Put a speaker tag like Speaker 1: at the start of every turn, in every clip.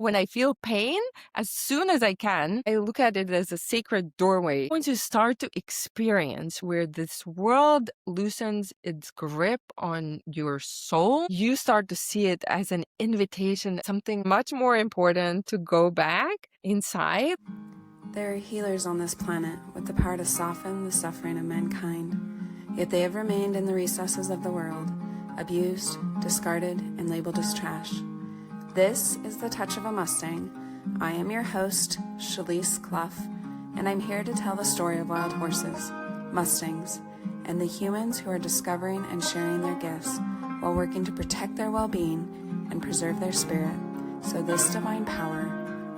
Speaker 1: When I feel pain, as soon as I can, I look at it as a sacred doorway. Once you start to experience where this world loosens its grip on your soul, you start to see it as an invitation, something much more important to go back inside.
Speaker 2: There are healers on this planet with the power to soften the suffering of mankind, yet they have remained in the recesses of the world, abused, discarded, and labeled as trash. This is The Touch of a Mustang. I am your host, Shalise Clough, and I'm here to tell the story of wild horses, Mustangs, and the humans who are discovering and sharing their gifts while working to protect their well-being and preserve their spirit, so this divine power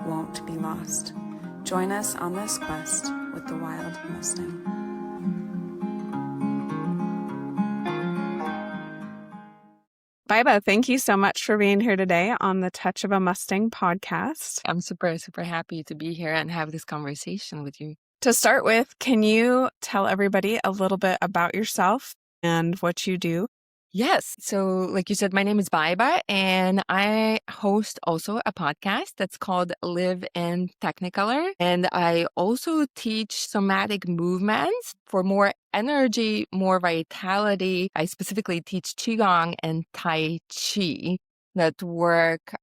Speaker 2: won't be lost. Join us on this quest with the Wild Mustang.
Speaker 3: Baiba, thank you so much for being here today on the Touch of a Mustang podcast.
Speaker 1: I'm super, super happy to be here and have this conversation with you.
Speaker 3: To start with, can you tell everybody a little bit about yourself and what you do?
Speaker 1: Yes. So, like you said, my name is Baiba, and I host also a podcast that's called Live in Technicolor. And I also teach somatic movements for more energy, more vitality. I specifically teach Qigong and Tai Chi that work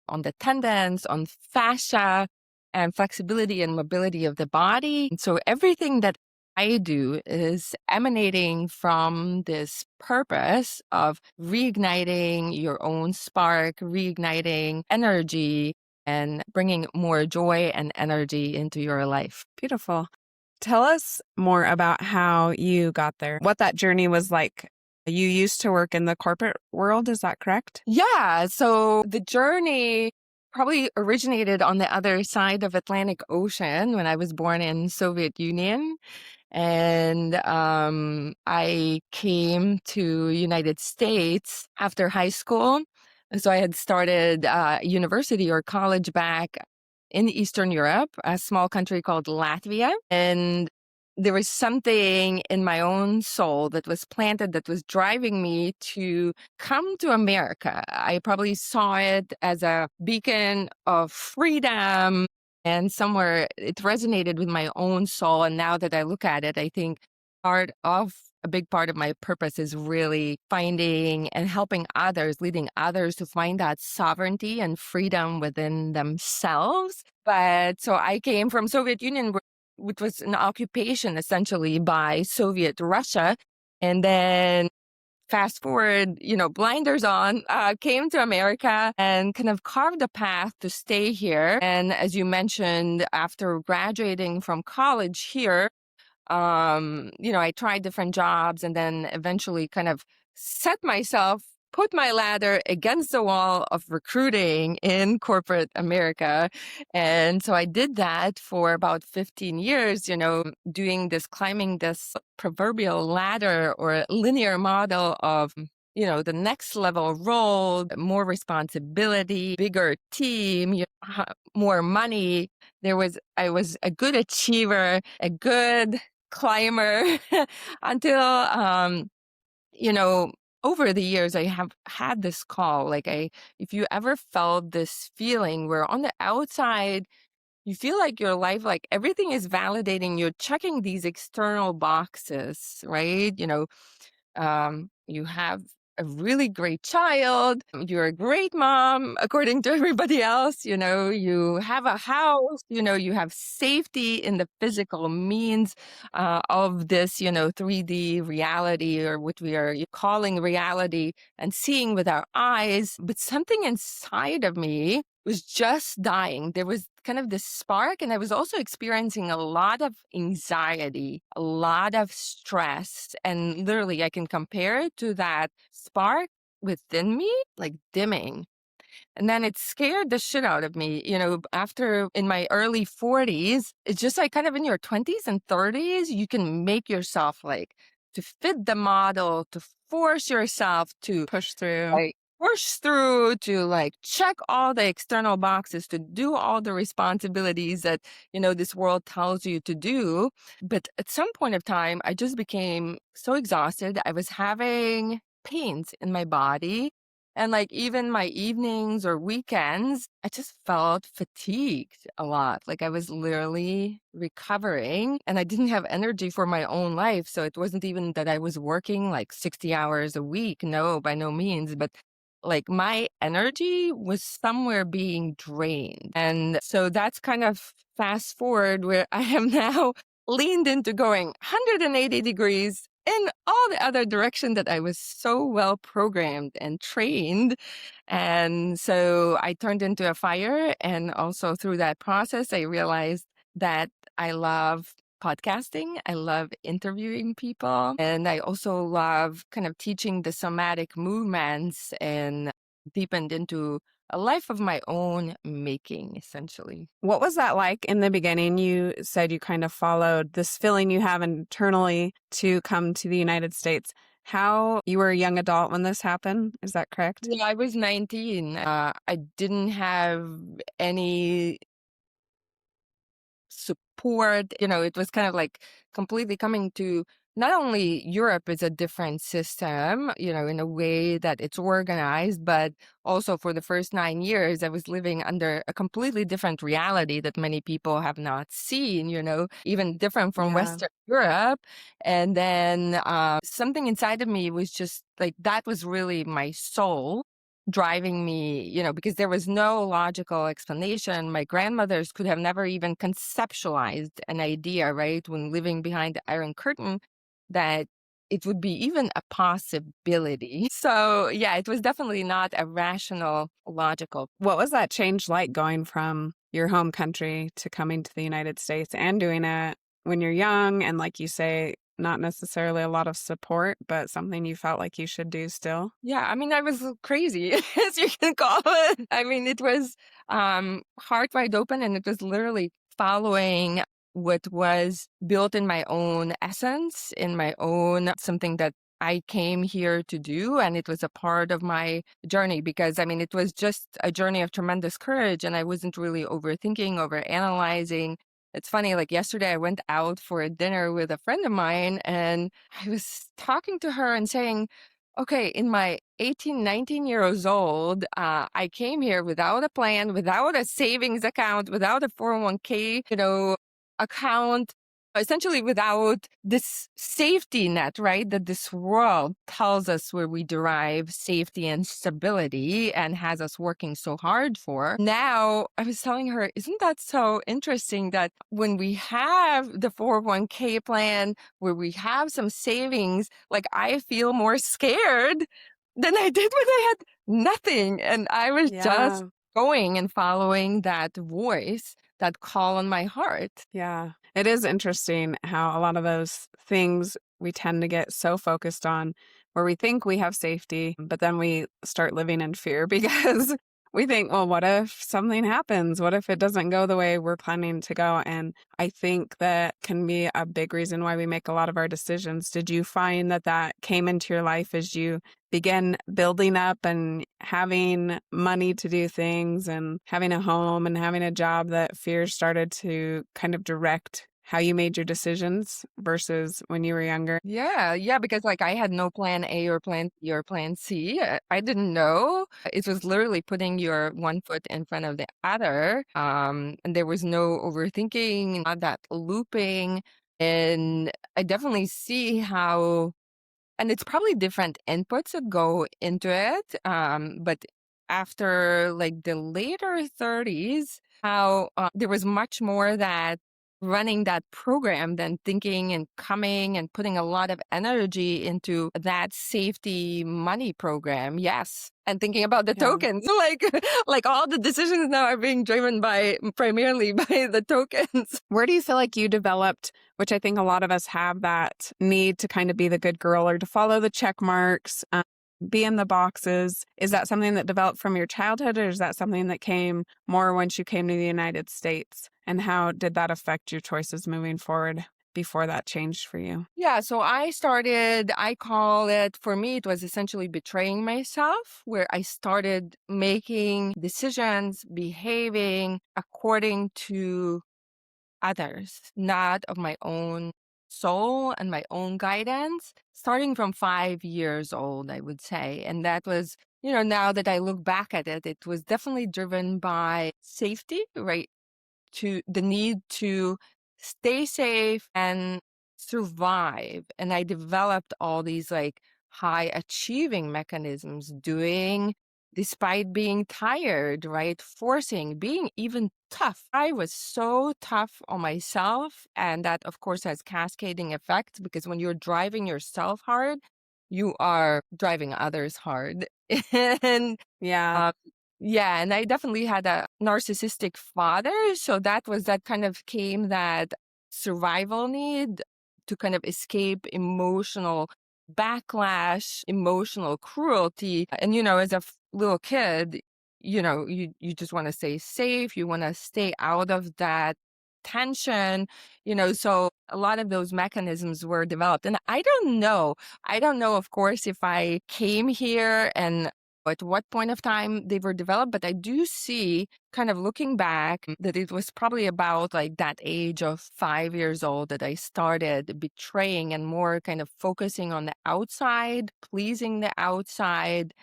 Speaker 1: on the tendons, on fascia, and flexibility and mobility of the body. And so everything that I do is emanating from this purpose of reigniting your own spark, reigniting energy, and bringing more joy and energy into your life.
Speaker 3: Beautiful. Tell us more about how you got there, what that journey was like. You used to work in the corporate world, is that correct?
Speaker 1: Yeah, so the journey probably originated on the other side of Atlantic Ocean when I was born in Soviet Union. And I came to United States after high school. So I had started university or college back in Eastern Europe, a small country called Latvia. And there was something in my own soul that was planted that was driving me to come to America. I probably saw it as a beacon of freedom, and somewhere it resonated with my own soul. And now that I look at it, I think a big part of my purpose is really finding and helping others, leading others to find that sovereignty and freedom within themselves. But so I came from Soviet Union, which was an occupation essentially by Soviet Russia. And then fast forward, blinders on, came to America and kind of carved a path to stay here. And as you mentioned, after graduating from college here, I tried different jobs and then eventually kind of put my ladder against the wall of recruiting in corporate America. And so I did that for about 15 years, climbing this proverbial ladder or linear model of the next level role, more responsibility, bigger team, more money. I was a good achiever, a good climber until, over the years, I have had this call. If you ever felt this feeling where on the outside, you feel like your life, like everything is validating, you're checking these external boxes, right? You have a really great child, you're a great mom, according to everybody else, you have a house, you have safety in the physical means of this, 3D reality, or what we are calling reality and seeing with our eyes. But something inside of me was just dying. There was kind of this spark, and I was also experiencing a lot of anxiety, a lot of stress. And literally, I can compare it to that spark within me, like dimming. And then it scared the shit out of me, after in my early 40s. It's just like kind of in your 20s and 30s, you can make yourself like to fit the model, to force yourself to
Speaker 3: push through.
Speaker 1: To like check all the external boxes, to do all the responsibilities that, this world tells you to do. But at some point of time, I just became so exhausted. I was having pains in my body. And like even my evenings or weekends, I just felt fatigued a lot. Like I was literally recovering and I didn't have energy for my own life. So it wasn't even that I was working like 60 hours a week. No, by no means. But like my energy was somewhere being drained. And so that's kind of fast forward where I am now leaned into going 180 degrees in all the other direction that I was so well programmed and trained. And so I turned into a fire. And also through that process, I realized that I love podcasting. I love interviewing people. And I also love kind of teaching the somatic movements and deepened into a life of my own making, essentially.
Speaker 3: What was that like in the beginning? You said you kind of followed this feeling you have internally to come to the United States. How you were a young adult when this happened? Is that correct?
Speaker 1: Yeah, I was 19. I didn't have any support. It was kind of like completely coming to not only Europe is a different system, in a way that it's organized, but also for the first 9 years, I was living under a completely different reality that many people have not seen, even different from
Speaker 3: Yeah.
Speaker 1: Western Europe. And then something inside of me was just like, that was really my soul driving me, because there was no logical explanation. My grandmothers could have never even conceptualized an idea, right, when living behind the Iron Curtain, that it would be even a possibility. So, yeah, it was definitely not a rational, logical.
Speaker 3: What was that change like going from your home country to coming to the United States and doing it when you're young and, like you say, not necessarily a lot of support, but something you felt like you should do still?
Speaker 1: Yeah, I mean, I was crazy, as you can call it. I mean, it was heart wide open, and it was literally following what was built in my own essence, in my own something that I came here to do. And it was a part of my journey because, I mean, it was just a journey of tremendous courage, and I wasn't really overthinking, over analyzing. It's funny, like yesterday, I went out for a dinner with a friend of mine, and I was talking to her and saying, okay, in my 18, 19 years old, I came here without a plan, without a savings account, without a 401k, account, essentially without this safety net, right? That this world tells us where we derive safety and stability and has us working so hard for. Now, I was telling her, isn't that so interesting that when we have the 401k plan, where we have some savings, like I feel more scared than I did when I had nothing. And I was just
Speaker 3: Yeah.
Speaker 1: going and following that voice, that call on my heart.
Speaker 3: Yeah. It is interesting how a lot of those things we tend to get so focused on where we think we have safety, but then we start living in fear because we think, well, what if something happens? What if it doesn't go the way we're planning to go? And I think that can be a big reason why we make a lot of our decisions. Did you find that that came into your life as you began building up and having money to do things and having a home and having a job, that fear started to kind of direct how you made your decisions versus when you were younger?
Speaker 1: Yeah, because like I had no plan A or plan B or plan C. I didn't know. It was literally putting your one foot in front of the other. And there was no overthinking, not that looping. And I definitely see how, and it's probably different inputs that go into it. But after like the later 30s, how there was much more that running that program than thinking and coming and putting a lot of energy into that safety money program. Yes. And thinking about the
Speaker 3: Yeah.
Speaker 1: tokens, like all the decisions now are being driven by primarily by the tokens.
Speaker 3: Where do you feel like you developed, which I think a lot of us have that need to kind of be the good girl or to follow the check marks, be in the boxes? Is that something that developed from your childhood, or is that something that came more once you came to the United States? And how did that affect your choices moving forward before that changed for you?
Speaker 1: Yeah, so I call it, for me, it was essentially betraying myself, where I started making decisions, behaving according to others, not of my own soul and my own guidance, starting from 5 years old, I would say. And that was now that I look back at it, it was definitely driven by safety, right? To the need to stay safe and survive. And I developed all these like high achieving mechanisms doing despite being tired, right? Forcing, being even tough. I was so tough on myself. And that, of course, has cascading effects because when you're driving yourself hard, you are driving others hard. and
Speaker 3: Yeah.
Speaker 1: uh, yeah, and I definitely had a narcissistic father, so that kind of came that survival need to kind of escape emotional backlash, emotional cruelty. And as a little kid, you just want to stay safe, you want to stay out of that tension, so a lot of those mechanisms were developed. And I don't know, of course, if I came here and at what point of time they were developed, but I do see, kind of looking back, that it was probably about like that age of 5 years old that I started betraying and more kind of focusing on the outside, pleasing the outside,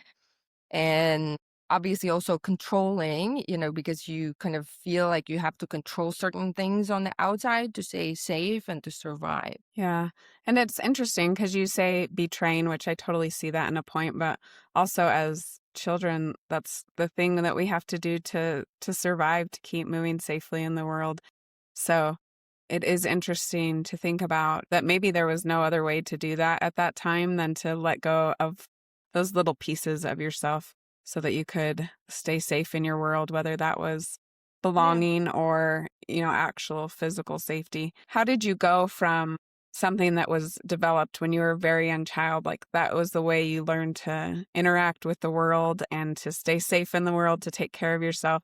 Speaker 1: and obviously also controlling, because you kind of feel like you have to control certain things on the outside to stay safe and to survive.
Speaker 3: Yeah. And it's interesting because you say be trained, which I totally see that in a point, but also as children, that's the thing that we have to do to survive, to keep moving safely in the world. So it is interesting to think about that maybe there was no other way to do that at that time than to let go of those little pieces of yourself so that you could stay safe in your world, whether that was
Speaker 1: Yeah.
Speaker 3: belonging or, actual physical safety. How did you go from something that was developed when you were a very young child, like that was the way you learned to interact with the world and to stay safe in the world, to take care of yourself?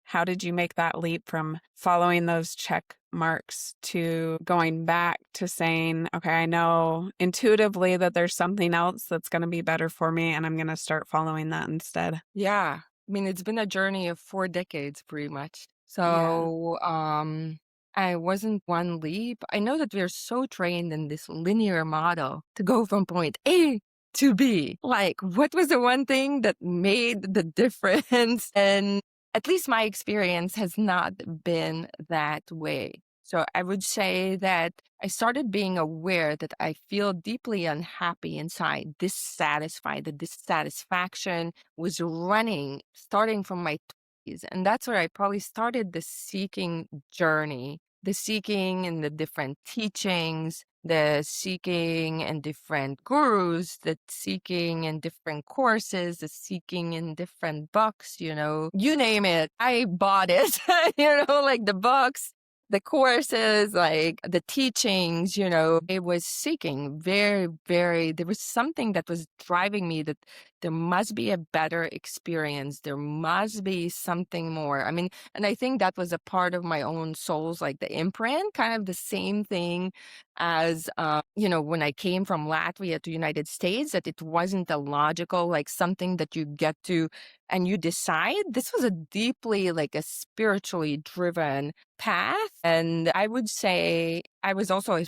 Speaker 3: How did you make that leap from following those check marks to going back to saying, okay, I know intuitively that there's something else that's going to be better for me and I'm going to start following that instead?
Speaker 1: Yeah. I mean, it's been a journey of 4 decades pretty much.
Speaker 3: Yeah.
Speaker 1: So, I wasn't one leap. I know that we're so trained in this linear model to go from point A to B. Like, what was the one thing that made the difference? And at least my experience has not been that way. So I would say that I started being aware that I feel deeply unhappy inside, dissatisfied, the dissatisfaction was running, starting from my 20s. And that's where I probably started the seeking journey, the seeking in the different teachings, the seeking in different gurus, the seeking in different courses, the seeking in different books, you name it. I bought it, like the books, the courses, like the teachings, it was seeking very, very, there was something that was driving me that there must be a better experience. There must be something more. I mean, and I think that was a part of my own soul's, like the imprint, kind of the same thing as, when I came from Latvia to United States, that it wasn't a logical, like something that you get to and you decide. This was a deeply, like a spiritually driven path. And I would say I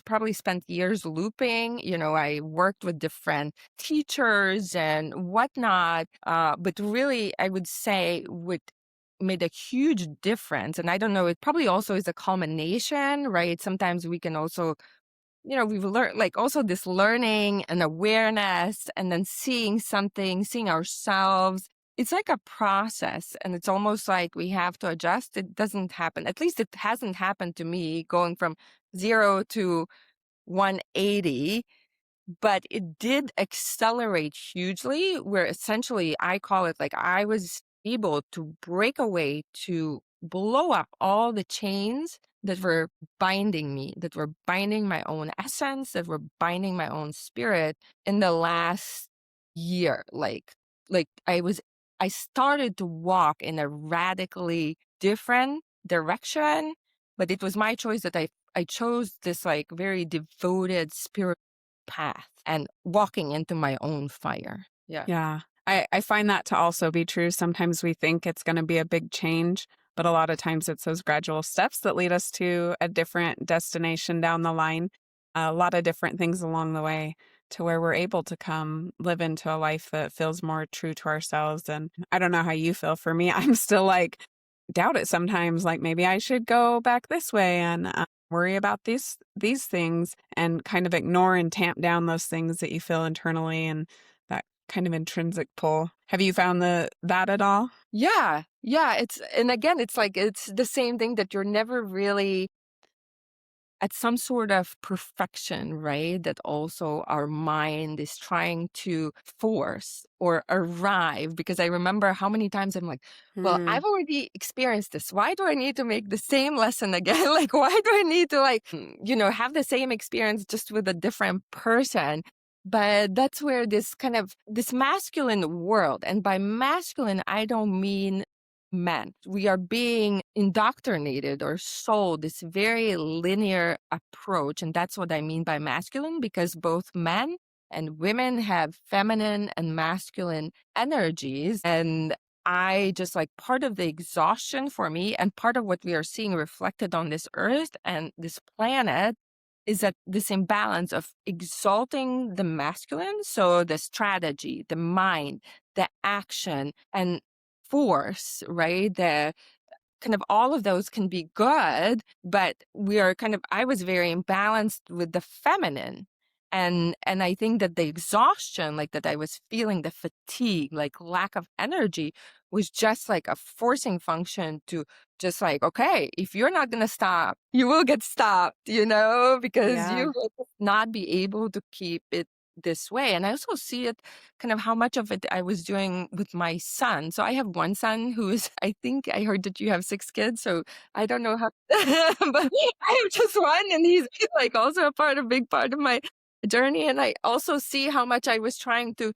Speaker 1: probably spent years looping, I worked with different teachers and whatnot. But really, I would say what made a huge difference, and I don't know, it probably also is a culmination, right? Sometimes we can also, we've learned like also this learning and awareness and then seeing something, seeing ourselves. It's like a process and it's almost like we have to adjust. It doesn't happen. At least it hasn't happened to me going from 0 to 180, but it did accelerate hugely where essentially I call it like I was able to break away, to blow up all the chains that were binding me, that were binding my own essence, that were binding my own spirit in the last year. Like I started to walk in a radically different direction, but it was my choice that I chose this like very devoted spirit path and walking into my own fire. Yeah.
Speaker 3: Yeah. I find that to also be true. Sometimes we think it's going to be a big change, but a lot of times it's those gradual steps that lead us to a different destination down the line, a lot of different things along the way. to where we're able to come live into a life that feels more true to ourselves. And I don't know how you feel. For me, I'm still like, doubt it sometimes, like maybe I should go back this way and worry about these things and kind of ignore and tamp down those things that you feel internally and that kind of intrinsic pull. Have you found that at all?
Speaker 1: Yeah. Yeah. And again, it's like, it's the same thing that you're never really at some sort of perfection, right? That also our mind is trying to force or arrive. Because I remember how many times I'm like, well, I've already experienced this. Why do I need to make the same lesson again? Like, why do I need to, like, have the same experience just with a different person? But that's where this masculine world, and by masculine, I don't mean men. We are being indoctrinated or sold this very linear approach. And that's what I mean by masculine, because both men and women have feminine and masculine energies. And I just like part of the exhaustion for me, and part of what we are seeing reflected on this earth and this planet, is that this imbalance of exalting the masculine, so the strategy, the mind, the action, and force, right? The kind of all of those can be good, but I was very imbalanced with the feminine. And I think that the exhaustion, like that I was feeling, the fatigue, like lack of energy, was just like a forcing function to just like, okay, if you're not gonna stop, you will get stopped, because
Speaker 3: Yeah.
Speaker 1: you will not be able to keep it this way. And I also see it kind of how much of it I was doing with my son. So I have one son who is, I think I heard that you have 6 kids. So I don't know how, but I have just one, and he's like also a big part of my journey. And I also see how much I was trying to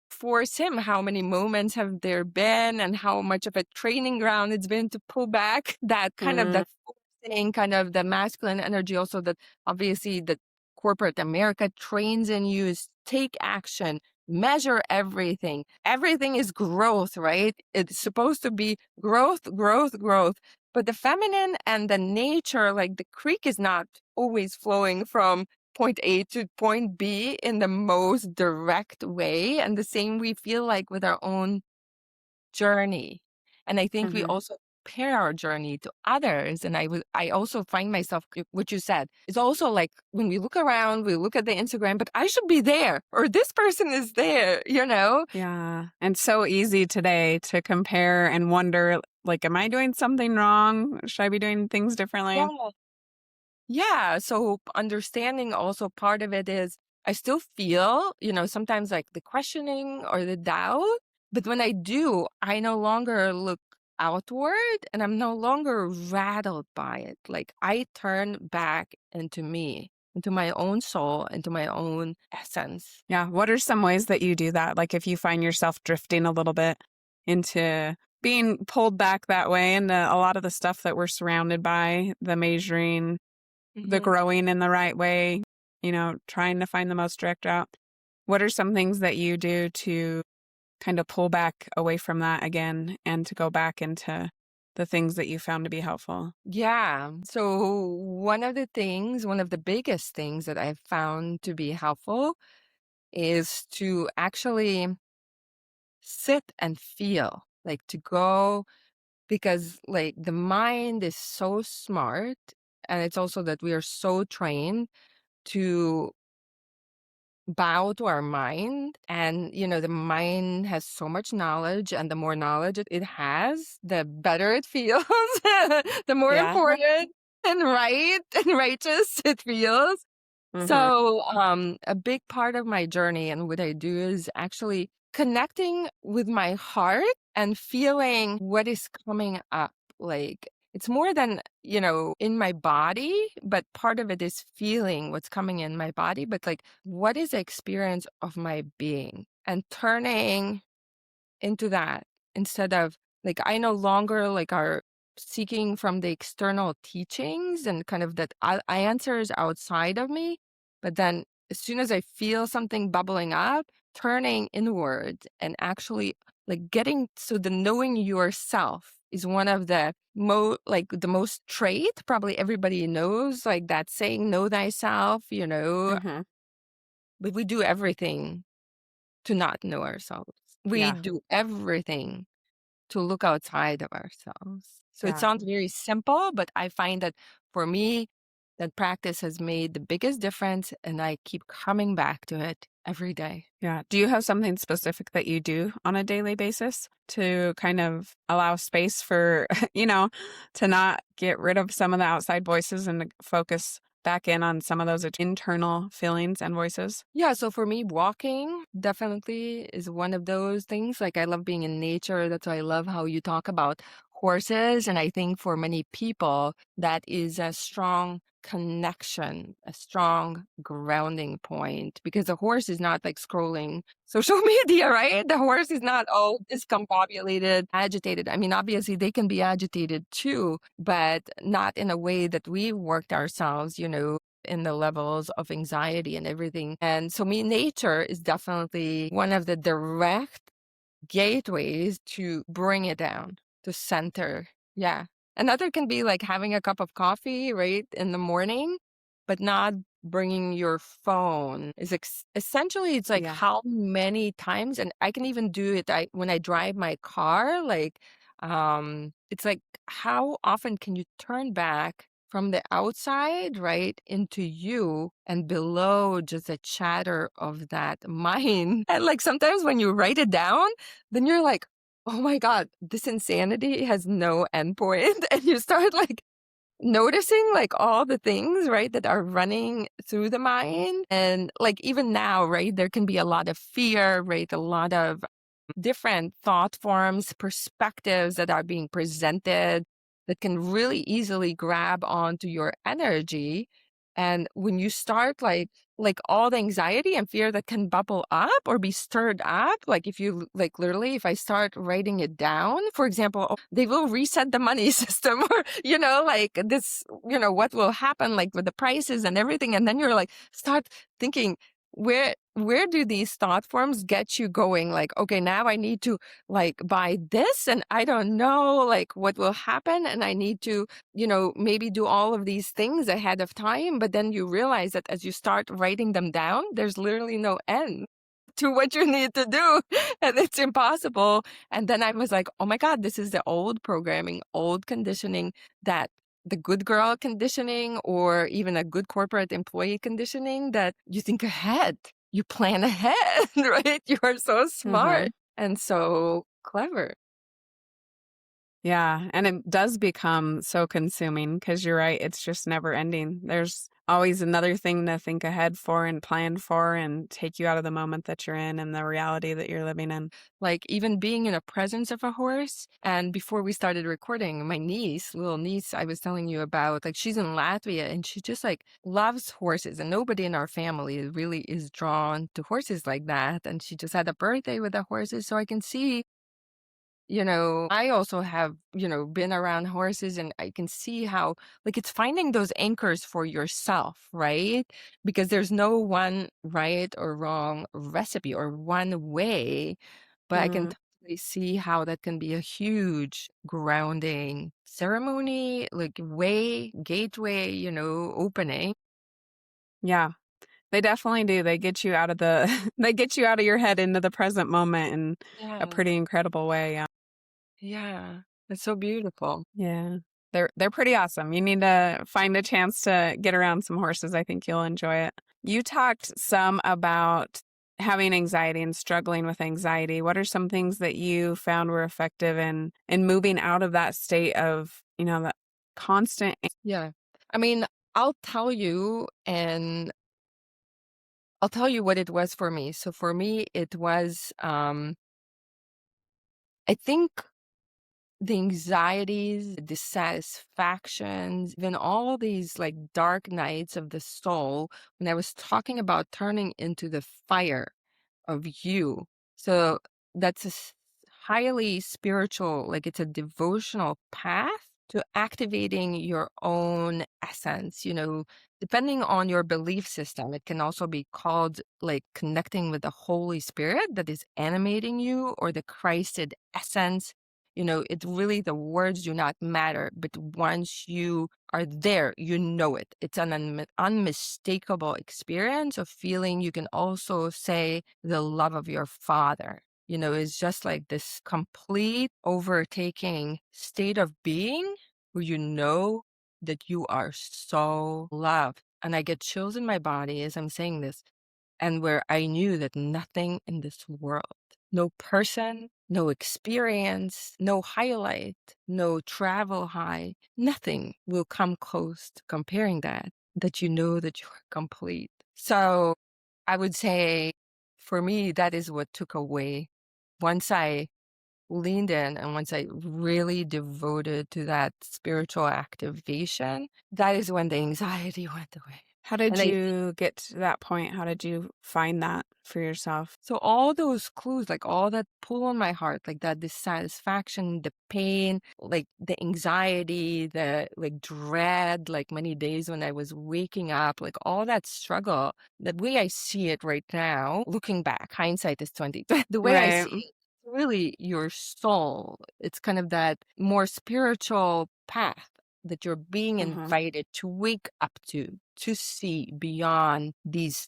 Speaker 1: force him, how many moments have there been, and how much of a training ground it's been to pull back that forcing, kind of the masculine energy, also that obviously the corporate America trains in you, is take action, measure everything. Everything is growth, right? It's supposed to be growth, growth, growth. But the feminine and the nature, like the creek is not always flowing from point A to point B in the most direct way. And the same we feel like with our own journey. And I think we
Speaker 3: Hmm.
Speaker 1: also compare our journey to others. And I also find myself, what you said, it's also like when we look around, we look at the Instagram, but I should be there, or this person is there.
Speaker 3: Yeah. And so easy today to compare and wonder, like, am I doing something wrong? Should I be doing things differently?
Speaker 1: Yeah. Yeah. So understanding also part of it is I still feel, sometimes like the questioning or the doubt. But when I do, I no longer look outward, and I'm no longer rattled by it. Like I turn back into me, into my own soul, into my own essence.
Speaker 3: Yeah. What are some ways that you do that? Like if you find yourself drifting a little bit into being pulled back that way, and a lot of the stuff that we're surrounded by, the measuring, the
Speaker 1: Mhm.
Speaker 3: growing in the right way, trying to find the most direct route. What are some things that you do to kind of pull back away from that again and to go back into the things that you found to be helpful?
Speaker 1: Yeah. So one of the biggest things that I've found to be helpful is to actually sit and feel, like to go, because like the mind is so smart, and it's also that we are so trained to bow to our mind. And the mind has so much knowledge, and the more knowledge it has, the better it feels. The more
Speaker 3: Yeah.
Speaker 1: important and right and righteous it feels.
Speaker 3: Hmm.
Speaker 1: So, a big part of my journey and what I do is actually connecting with my heart and feeling what is coming up. Like, it's more than, in my body, but part of it is feeling what's coming in my body. But, like, what is the experience of my being? And turning into that, instead of like I no longer like are seeking from the external teachings and kind of that I answers outside of me, but then as soon as I feel something bubbling up, turning inward and actually like getting, so the knowing yourself is one of the most trait probably everybody knows, like that saying, know thyself.
Speaker 3: Hmm.
Speaker 1: but we do everything to not know ourselves. We
Speaker 3: Yeah.
Speaker 1: do everything to look outside of ourselves. So it
Speaker 3: Yeah.
Speaker 1: sounds very simple, but I find that for me, that practice has made the biggest difference, and I keep coming back to it every day.
Speaker 3: Yeah. Do you have something specific that you do on a daily basis to kind of allow space for, to not get rid of some of the outside voices and to focus back in on some of those internal feelings and voices?
Speaker 1: Yeah, so for me, walking definitely is one of those things. Like, I love being in nature. That's why I love how you talk about horses. And I think for many people, that is a strong connection, a strong grounding point, because a horse is not like scrolling social media, right? The horse is not all discombobulated, agitated. I mean, obviously, they can be agitated too, but not in a way that we worked ourselves, in the levels of anxiety and everything. And so me, nature is definitely one of the direct gateways to bring it down, to center. Yeah. Another can be like having a cup of coffee, right, in the morning, but not bringing your phone. Is essentially, it's like
Speaker 3: Yeah.
Speaker 1: how many times, and I can even do it when I drive my car, like, it's like how often can you turn back from the outside, right, into you and below just a chatter of that mind. And like sometimes when you write it down, then you're like, oh my God, this insanity has no endpoint. And you start like noticing like all the things, right, that are running through the mind. And like even now, right, there can be a lot of fear, right, a lot of different thought forms, perspectives that are being presented that can really easily grab onto your energy. And when you start like all the anxiety and fear that can bubble up or be stirred up, like if you like literally, if I start writing it down, for example, they will reset the money system or, like this, what will happen like with the prices and everything. And then you're like, start thinking, where do these thought forms get you going? Like, okay, now I need to like buy this and I don't know like what will happen. And I need to, maybe do all of these things ahead of time. But then you realize that as you start writing them down, there's literally no end to what you need to do. And it's impossible. And then I was like, oh my God, this is the old programming, old conditioning, that the good girl conditioning or even a good corporate employee conditioning, that you think ahead, you plan ahead, right? You are so smart
Speaker 3: Mm-hmm.
Speaker 1: and so clever.
Speaker 3: Yeah. And it does become so consuming because you're right. It's just never ending. There's always another thing to think ahead for and plan for and take you out of the moment that you're in and the reality that you're living in.
Speaker 1: Like even being in the presence of a horse. And before we started recording, my niece, little niece, I was telling you about, like she's in Latvia and she just like loves horses. And nobody in our family really is drawn to horses like that. And she just had a birthday with the horses. So I can see, I also have, been around horses and I can see how, like, it's finding those anchors for yourself, right? Because there's no one right or wrong recipe or one way, but I can
Speaker 3: Mm,
Speaker 1: totally see how that can be a huge grounding ceremony, like way, gateway, opening.
Speaker 3: yeah, they definitely do. They get you out of they get you out of your head into the present moment in a
Speaker 1: Yeah.
Speaker 3: pretty incredible way. Yeah.
Speaker 1: Yeah. It's so beautiful.
Speaker 3: Yeah. They're pretty awesome. You need to find a chance to get around some horses. I think you'll enjoy it. You talked some about having anxiety and struggling with anxiety. What are some things that you found were effective in moving out of that state of, that constant.
Speaker 1: Yeah. I mean, I'll tell you, and I'll tell you what it was for me. So for me, it was, I think the anxieties, the dissatisfactions, even all these like dark nights of the soul, when I was talking about turning into the fire of you. So that's highly spiritual, like it's a devotional path to activating your own essence. Depending on your belief system, it can also be called like connecting with the Holy Spirit that is animating you, or the Christed essence It really, the words do not matter, but once you are there, you know it. It's an unmistakable experience of feeling. You can also say the love of your father. It's just like this complete overtaking state of being where you know that you are so loved. And I get chills in my body as I'm saying this, and where I knew that nothing in this world, no person, no experience, no highlight, no travel high, nothing will come close to comparing that you know that you are complete. So I would say for me, that is what took away. Once I leaned in and once I really devoted to that spiritual activation, that is when the anxiety went away.
Speaker 3: How did
Speaker 1: And I
Speaker 3: you get to that point? How did you find that for yourself?
Speaker 1: So all those clues, like all that pull on my heart, like that dissatisfaction, the pain, like the anxiety, the like dread, like many days when I was waking up, like all that struggle, the way I see it right now, looking back, hindsight is 20. The way I
Speaker 3: Right.
Speaker 1: see it, really your soul, it's kind of that more spiritual path that you're being
Speaker 3: Uh-huh.
Speaker 1: invited to wake up to see beyond these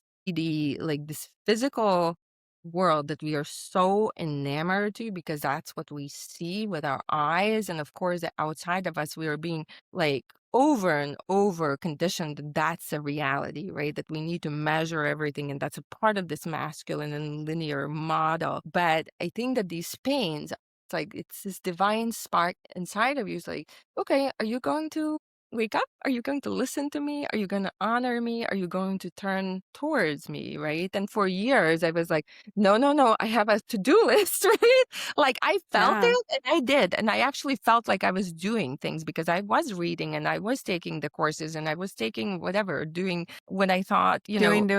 Speaker 1: like this physical world that we are so enamored to because that's what we see with our eyes. And of course, the outside of us, we are being like over and over conditioned that that's a reality, right? That we need to measure everything. And that's a part of this masculine and linear model. But I think that these pains, it's like it's this divine spark inside of you. It's like, okay, are you going to wake up? Are you going to listen to me? Are you going to honor me? Are you going to turn towards me? Right. And for years, I was like, no, no, no, I have a to-do list, right? Like I felt
Speaker 3: Yeah.
Speaker 1: it and I did. And I actually felt like I was doing things because I was reading and I was taking the courses and I was taking whatever, doing when I thought,
Speaker 3: Doing.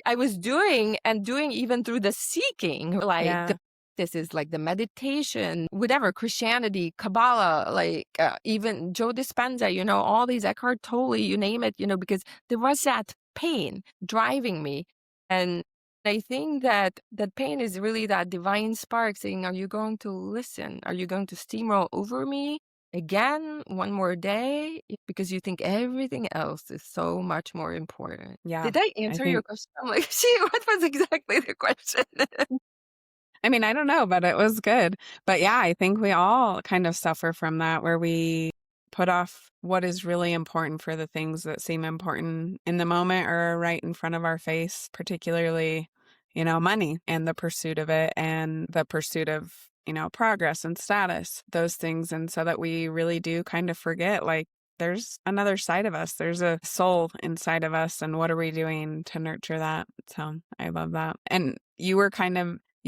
Speaker 1: I was doing and doing even through the seeking, like
Speaker 3: Yeah.
Speaker 1: this is like the meditation, whatever, Christianity, Kabbalah, like even Joe Dispenza, all these Eckhart Tolle, you name it, because there was that pain driving me. And I think that that pain is really that divine spark saying, are you going to listen? Are you going to steamroll over me? Again, one more day, because you think everything else is so much more important.
Speaker 3: Yeah.
Speaker 1: Did I
Speaker 3: I
Speaker 1: answer your
Speaker 3: think
Speaker 1: question? I'm like, see, what was exactly the question?
Speaker 3: I mean, I don't know, but it was good. But yeah, I think we all kind of suffer from that where we put off what is really important for the things that seem important in the moment or right in front of our face, particularly, money and the pursuit of it and the pursuit of, progress and status, those things. And so that we really do kind of forget, like, there's another side of us. There's a soul inside of us. And what are we doing to nurture that? So I love that. And you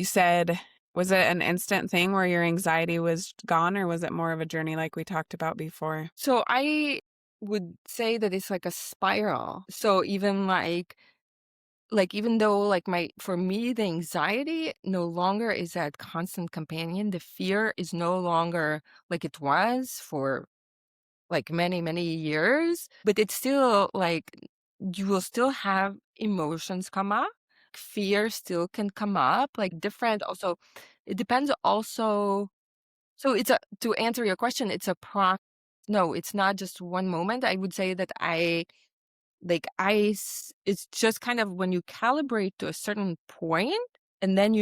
Speaker 3: said, was it an instant thing where your anxiety was gone, or was it more of a journey like we talked about before?
Speaker 1: So I would say that it's like a spiral. So even even though for me, the anxiety no longer is that constant companion, the fear is no longer like it was for like many, many years, but it's still like you will still have emotions come up. Fear still can come up, like different. Also, it depends also. So to answer your question, no, it's not just one moment. I would say that it's just kind of when you calibrate to a certain point and then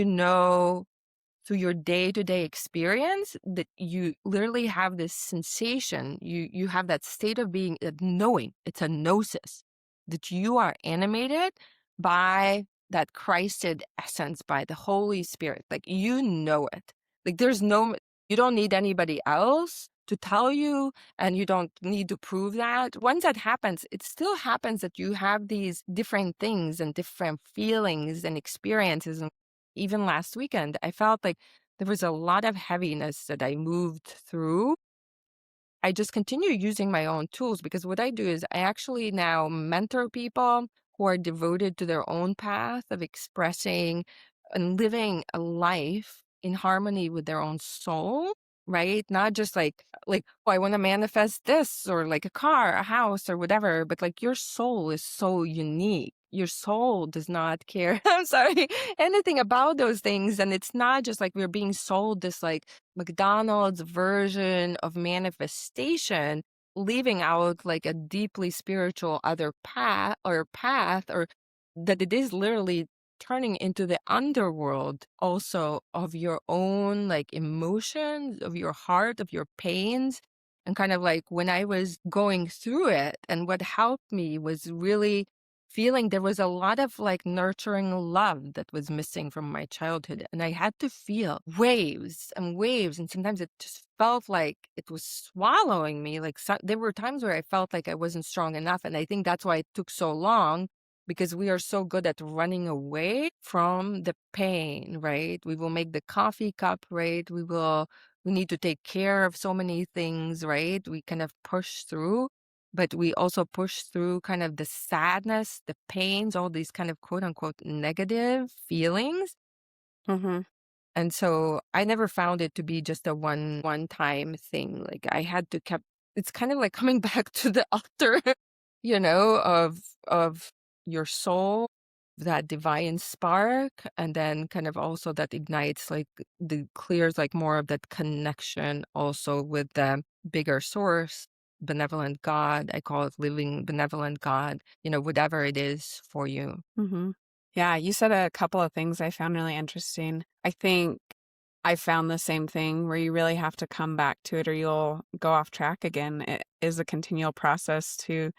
Speaker 1: through your day-to-day experience that you literally have this sensation, you have that state of being knowing, it's a gnosis, that you are animated by that Christed essence, by the Holy Spirit. Like you know it. Like you don't need anybody else to tell you, and you don't need to prove that. Once that happens, it still happens that you have these different things and different feelings and experiences. And even last weekend, I felt like there was a lot of heaviness that I moved through. I just continue using my own tools because what I do is I actually now mentor people who are devoted to their own path of expressing and living a life in harmony with their own soul, right? Not just oh, I want to manifest this or like a car, a house or whatever, but like your soul is so unique. your soul does not care. I'm sorry, anything about those things. And it's not just like we're being sold this like McDonald's version of manifestation, leaving out like a deeply spiritual other path, or that it is literally turning into the underworld also of your own like emotions, of your heart, of your pains. And kind of like when I was going through it, and what helped me was really feeling there was a lot of like nurturing love that was missing from my childhood. And I had to feel waves and waves. And sometimes it just felt like it was swallowing me. Like there were times where I felt like I wasn't strong enough. And I think that's why it took so long, because we are so good at running away from the pain, right? We will make the coffee cup, right? We need to take care of so many things, right? We kind of push through, but we also push through kind of the sadness, the pains, all these kind of quote unquote negative feelings.
Speaker 3: Mm-hmm.
Speaker 1: And so I never found it to be just a one time thing. Like I had to it's kind of like coming back to the altar, of your soul, that divine spark, and then kind of also that ignites like the clears like more of that connection also with the bigger source, benevolent God. I call it living benevolent God, whatever it is for you.
Speaker 3: Mm-hmm. Yeah, you said a couple of things I found really interesting. I think I found the same thing where you really have to come back to it or you'll go off track again. It is a continual process to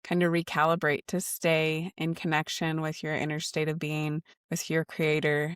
Speaker 3: kind of recalibrate, to stay in connection with your inner state of being, with your creator,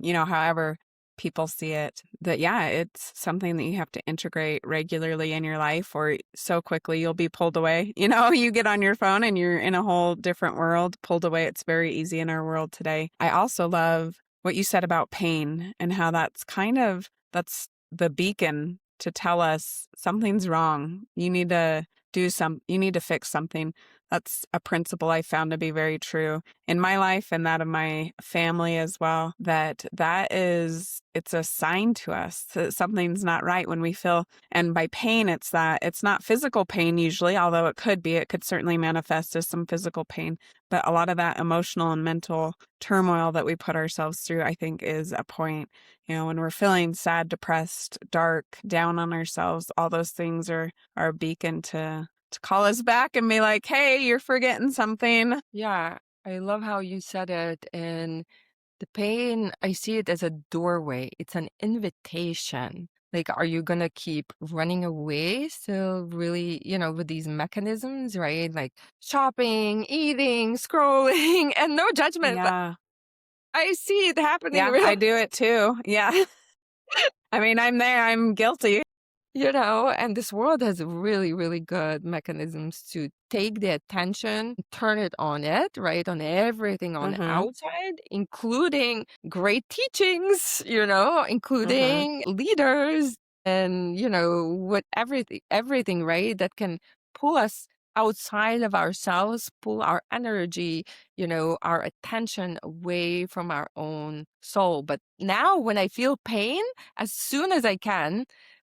Speaker 3: however people see it. That, yeah, it's something that you have to integrate regularly in your life, or so quickly you'll be pulled away. You get on your phone and you're in a whole different world, pulled away. It's very easy in our world today. I also love what you said about pain and how that's the beacon to tell us something's wrong. You need to you need to fix something. That's a principle I found to be very true in my life and that of my family as well, it's a sign to us that something's not right when we feel, and by pain, it's not physical pain usually, although it could certainly manifest as some physical pain, but a lot of that emotional and mental turmoil that we put ourselves through, I think, is a point. When we're feeling sad, depressed, dark, down on ourselves, all those things are a beacon to call us back and be like, hey, you're forgetting something.
Speaker 1: Yeah, I love how you said it. And the pain, I see it as a doorway. It's an invitation. Like, are you going to keep running away still really, with these mechanisms, right? Like shopping, eating, scrolling, and no judgment. But
Speaker 3: Yeah.
Speaker 1: I see it happening
Speaker 3: Yeah,
Speaker 1: real.
Speaker 3: I do it too. Yeah. I mean, I'm there. I'm guilty.
Speaker 1: And this world has really, really good mechanisms to take the attention, turn it on it, right? On everything on the
Speaker 3: Mm-hmm.
Speaker 1: outside, including great teachings,
Speaker 3: Mm-hmm.
Speaker 1: including leaders and, everything, right? That can pull us outside of ourselves, pull our energy, our attention away from our own soul. But now when I feel pain, as soon as I can,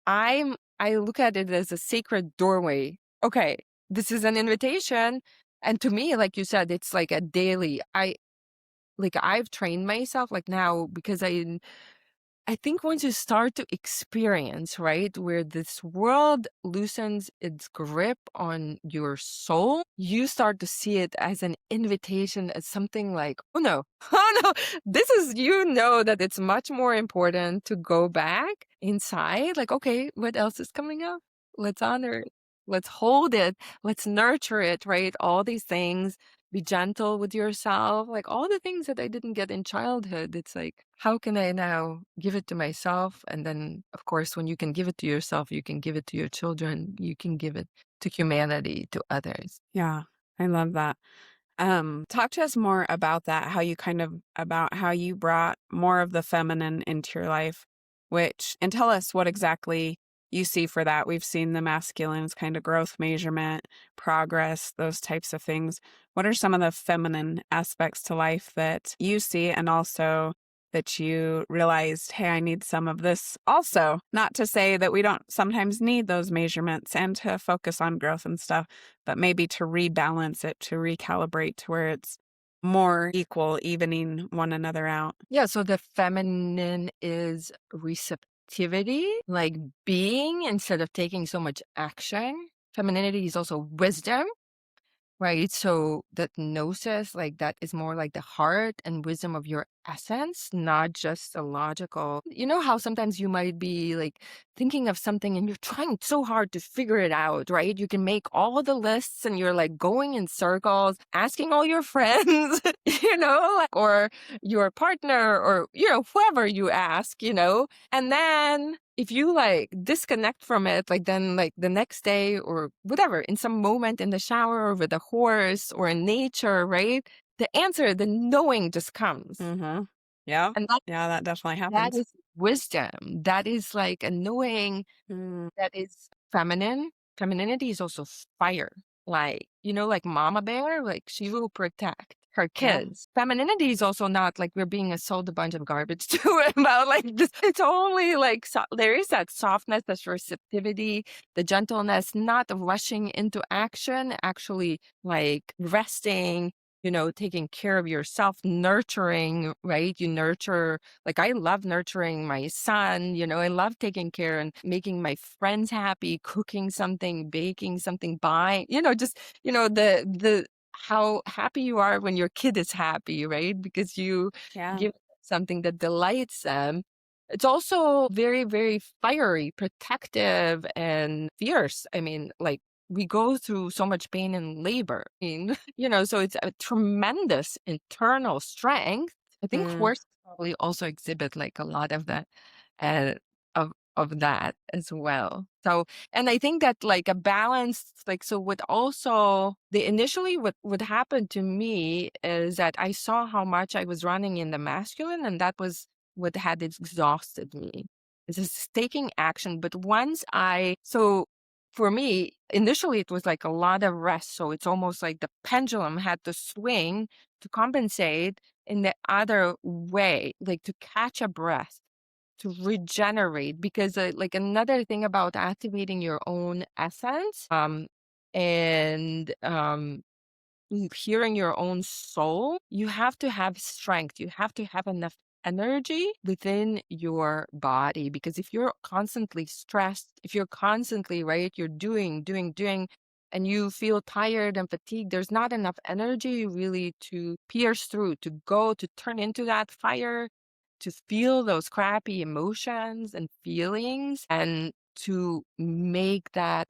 Speaker 1: I look at it as a sacred doorway. Okay, this is an invitation. And to me, like you said, it's like a daily. I've trained myself like now, because I think once you start to experience, right, where this world loosens its grip on your soul, you start to see it as an invitation, as something like, oh no, oh no, that it's much more important to go back inside. Like, okay, what else is coming up? Let's honor it. Let's hold it. Let's nurture it, right? All these things. Be gentle with yourself, like all the things that I didn't get in childhood. It's like, how can I now give it to myself? And then, of course, when you can give it to yourself, you can give it to your children, you can give it to humanity, to others.
Speaker 3: Yeah, I love that. Talk to us more about that, about how you brought more of the feminine into your life, and tell us what exactly you see for that. We've seen the masculine's kind of growth measurement, progress, those types of things. What are some of the feminine aspects to life that you see, and also that you realized, hey, I need some of this also? Not to say that we don't sometimes need those measurements and to focus on growth and stuff, but maybe to rebalance it, to recalibrate to where it's more equal, evening one another out.
Speaker 1: Yeah, so the feminine is receptivity, like being instead of taking so much action. Femininity is also wisdom. Right. So that gnosis, like that is more like the heart and wisdom of your essence, not just a logical. You know how sometimes you might be like thinking of something and you're trying so hard to figure it out, right? You can make all of the lists and you're like going in circles, asking all your friends, or your partner or, whoever you ask, and then if you like disconnect from it, like then like the next day or whatever, in some moment in the shower or with a horse or in nature, right? The answer, the knowing just comes.
Speaker 3: Mm-hmm. Yeah.
Speaker 1: And
Speaker 3: Yeah, that definitely
Speaker 1: that
Speaker 3: happens.
Speaker 1: is wisdom. That is like a knowing that is feminine. Femininity is also fire. Like, like mama bear, like she will protect her
Speaker 3: Yeah.
Speaker 1: kids. Femininity is also not like we're being sold a bunch of garbage to about like this. It's only like there is that softness, that receptivity, the gentleness, not rushing into action, actually like resting, taking care of yourself, nurturing, right? You nurture, like I love nurturing my son, I love taking care and making my friends happy, cooking something, baking something, buying, just, the how happy you are when your kid is happy, right? Because you
Speaker 3: Yeah.
Speaker 1: give something that delights them. It's also very, very fiery, protective, and fierce. I mean, like we go through so much pain and labor. I mean, so it's a tremendous internal strength. I think
Speaker 3: Mm.
Speaker 1: horses probably also exhibit like a lot of that, uh, of that as well. So, and I think that like a balance, like so, what also the initially what happened to me is that I saw how much I was running in the masculine, and that was what had exhausted me. It's just taking action, but for me, initially it was like a lot of rest. So it's almost like the pendulum had to swing to compensate in the other way, like to catch a breath, to regenerate. Because like another thing about activating your own essence, and hearing your own soul, you have to have strength. You have to have enough energy within your body. Because if you're constantly stressed, if you're constantly, right, you're doing, and you feel tired and fatigued, there's not enough energy really to pierce through, to go, to turn into that fire, to feel those crappy emotions and feelings, and to make that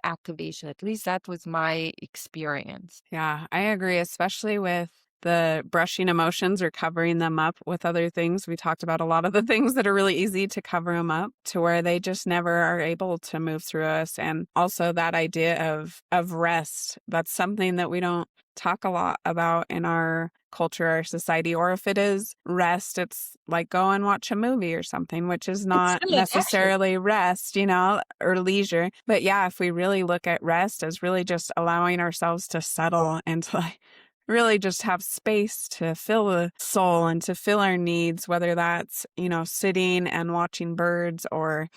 Speaker 1: activation. At least that was my experience.
Speaker 3: Yeah, I agree, especially with the brushing emotions or covering them up with other things. We talked about a lot of the things that are really easy to cover them up to where they just never are able to move through us. And also that idea of rest. That's something that we don't talk a lot about in our culture, our society, or if it is rest, it's like go and watch a movie or something, which is
Speaker 1: It's
Speaker 3: not
Speaker 1: still an action.
Speaker 3: necessarily rest, or leisure. But yeah, if we really look at rest as really just allowing ourselves to settle and to like really just have space to fill the soul and to fill our needs, whether that's, sitting and watching birds, or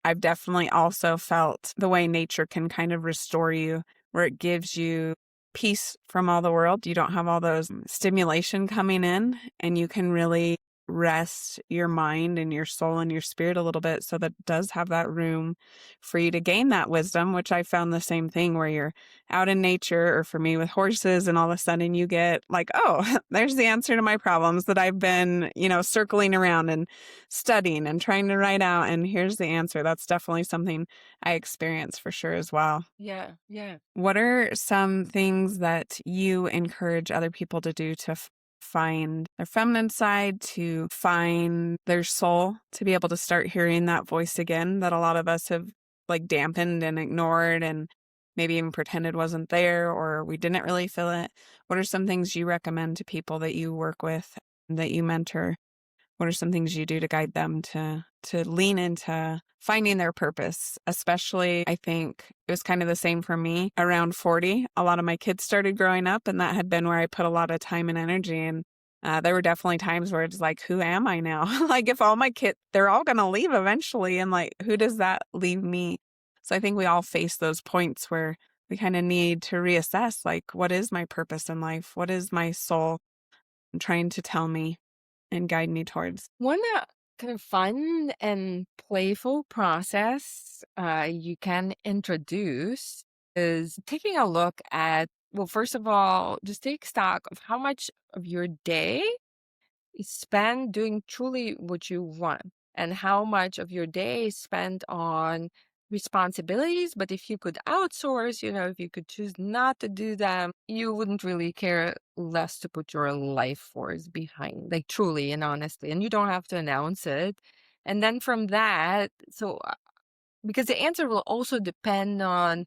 Speaker 3: I've definitely also felt the way nature can kind of restore you, where it gives you peace from all the world. You don't have all those stimulation coming in, and you can really rest your mind and your soul and your spirit a little bit, so that it does have that room for you to gain that wisdom, which I found the same thing where you're out in nature, or for me with horses, and all of a sudden you get like, oh, there's the answer to my problems that I've been, circling around and studying and trying to write out, and here's the answer. That's definitely something I experience for sure as well.
Speaker 1: Yeah, yeah.
Speaker 3: What are some things that you encourage other people to do to find their feminine side, to find their soul, to be able to start hearing that voice again that a lot of us have like dampened and ignored and maybe even pretended wasn't there, or we didn't really feel it? What are some things you recommend to people that you work with, that you mentor? What are some things you do to guide them to lean into finding their purpose? Especially, I think it was kind of the same for me around 40. A lot of my kids started growing up, and that had been where I put a lot of time and energy. And there were definitely times where it's like, who am I now? Like, if all my kids, they're all going to leave eventually. And like, who does that leave me? So I think we all face those points where we kind of need to reassess, like, what is my purpose in life? What is my soul trying to tell me and guide me towards?
Speaker 1: One kind of fun and playful process you can introduce is taking a look at, well, first of all, just take stock of how much of your day is spent doing truly what you want and how much of your day is spent on responsibilities. But if you could outsource, if you could choose not to do them, you wouldn't really care less to put your life force behind, like truly and honestly. And you don't have to announce it. And then from that, because the answer will also depend on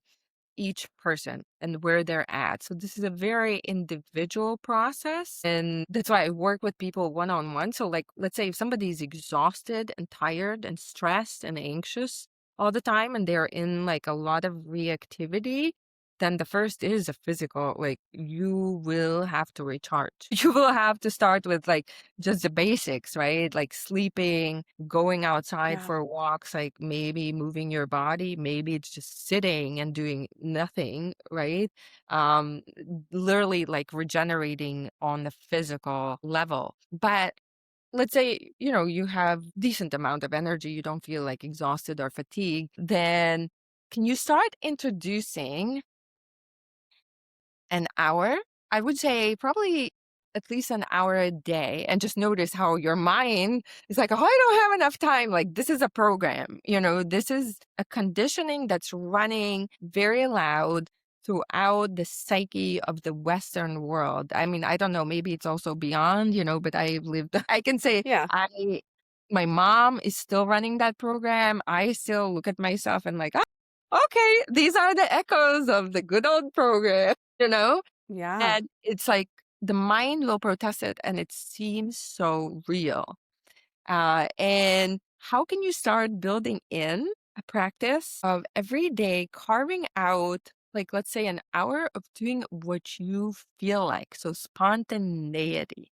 Speaker 1: each person and where they're at. So this is a very individual process. And that's why I work with people one on one. So, like, let's say if somebody's exhausted and tired and stressed and anxious all the time and they're in like a lot of reactivity, then the first is a physical, like, you will have to recharge. You will have to start with like just the basics, right? Like sleeping, going outside
Speaker 3: Yeah.
Speaker 1: for walks, like maybe moving your body, maybe it's just sitting and doing nothing, right? Um, Literally like regenerating on the physical level. But let's say, you have decent amount of energy, you don't feel like exhausted or fatigued, then can you start introducing an hour? I would say probably at least an hour a day, and just notice how your mind is like, oh, I don't have enough time. Like, this is a program, this is a conditioning that's running very loud throughout the psyche of the Western world. I mean, I don't know, maybe it's also beyond, but I've lived, I can say
Speaker 3: Yeah.
Speaker 1: my mom is still running that program. I still look at myself and like, okay, these are the echoes of the good old program, you know?
Speaker 3: Yeah.
Speaker 1: And it's like the mind will protest it and it seems so real. And how can you start building in a practice of every day carving out, like, let's say an hour of doing what you feel like? So spontaneity.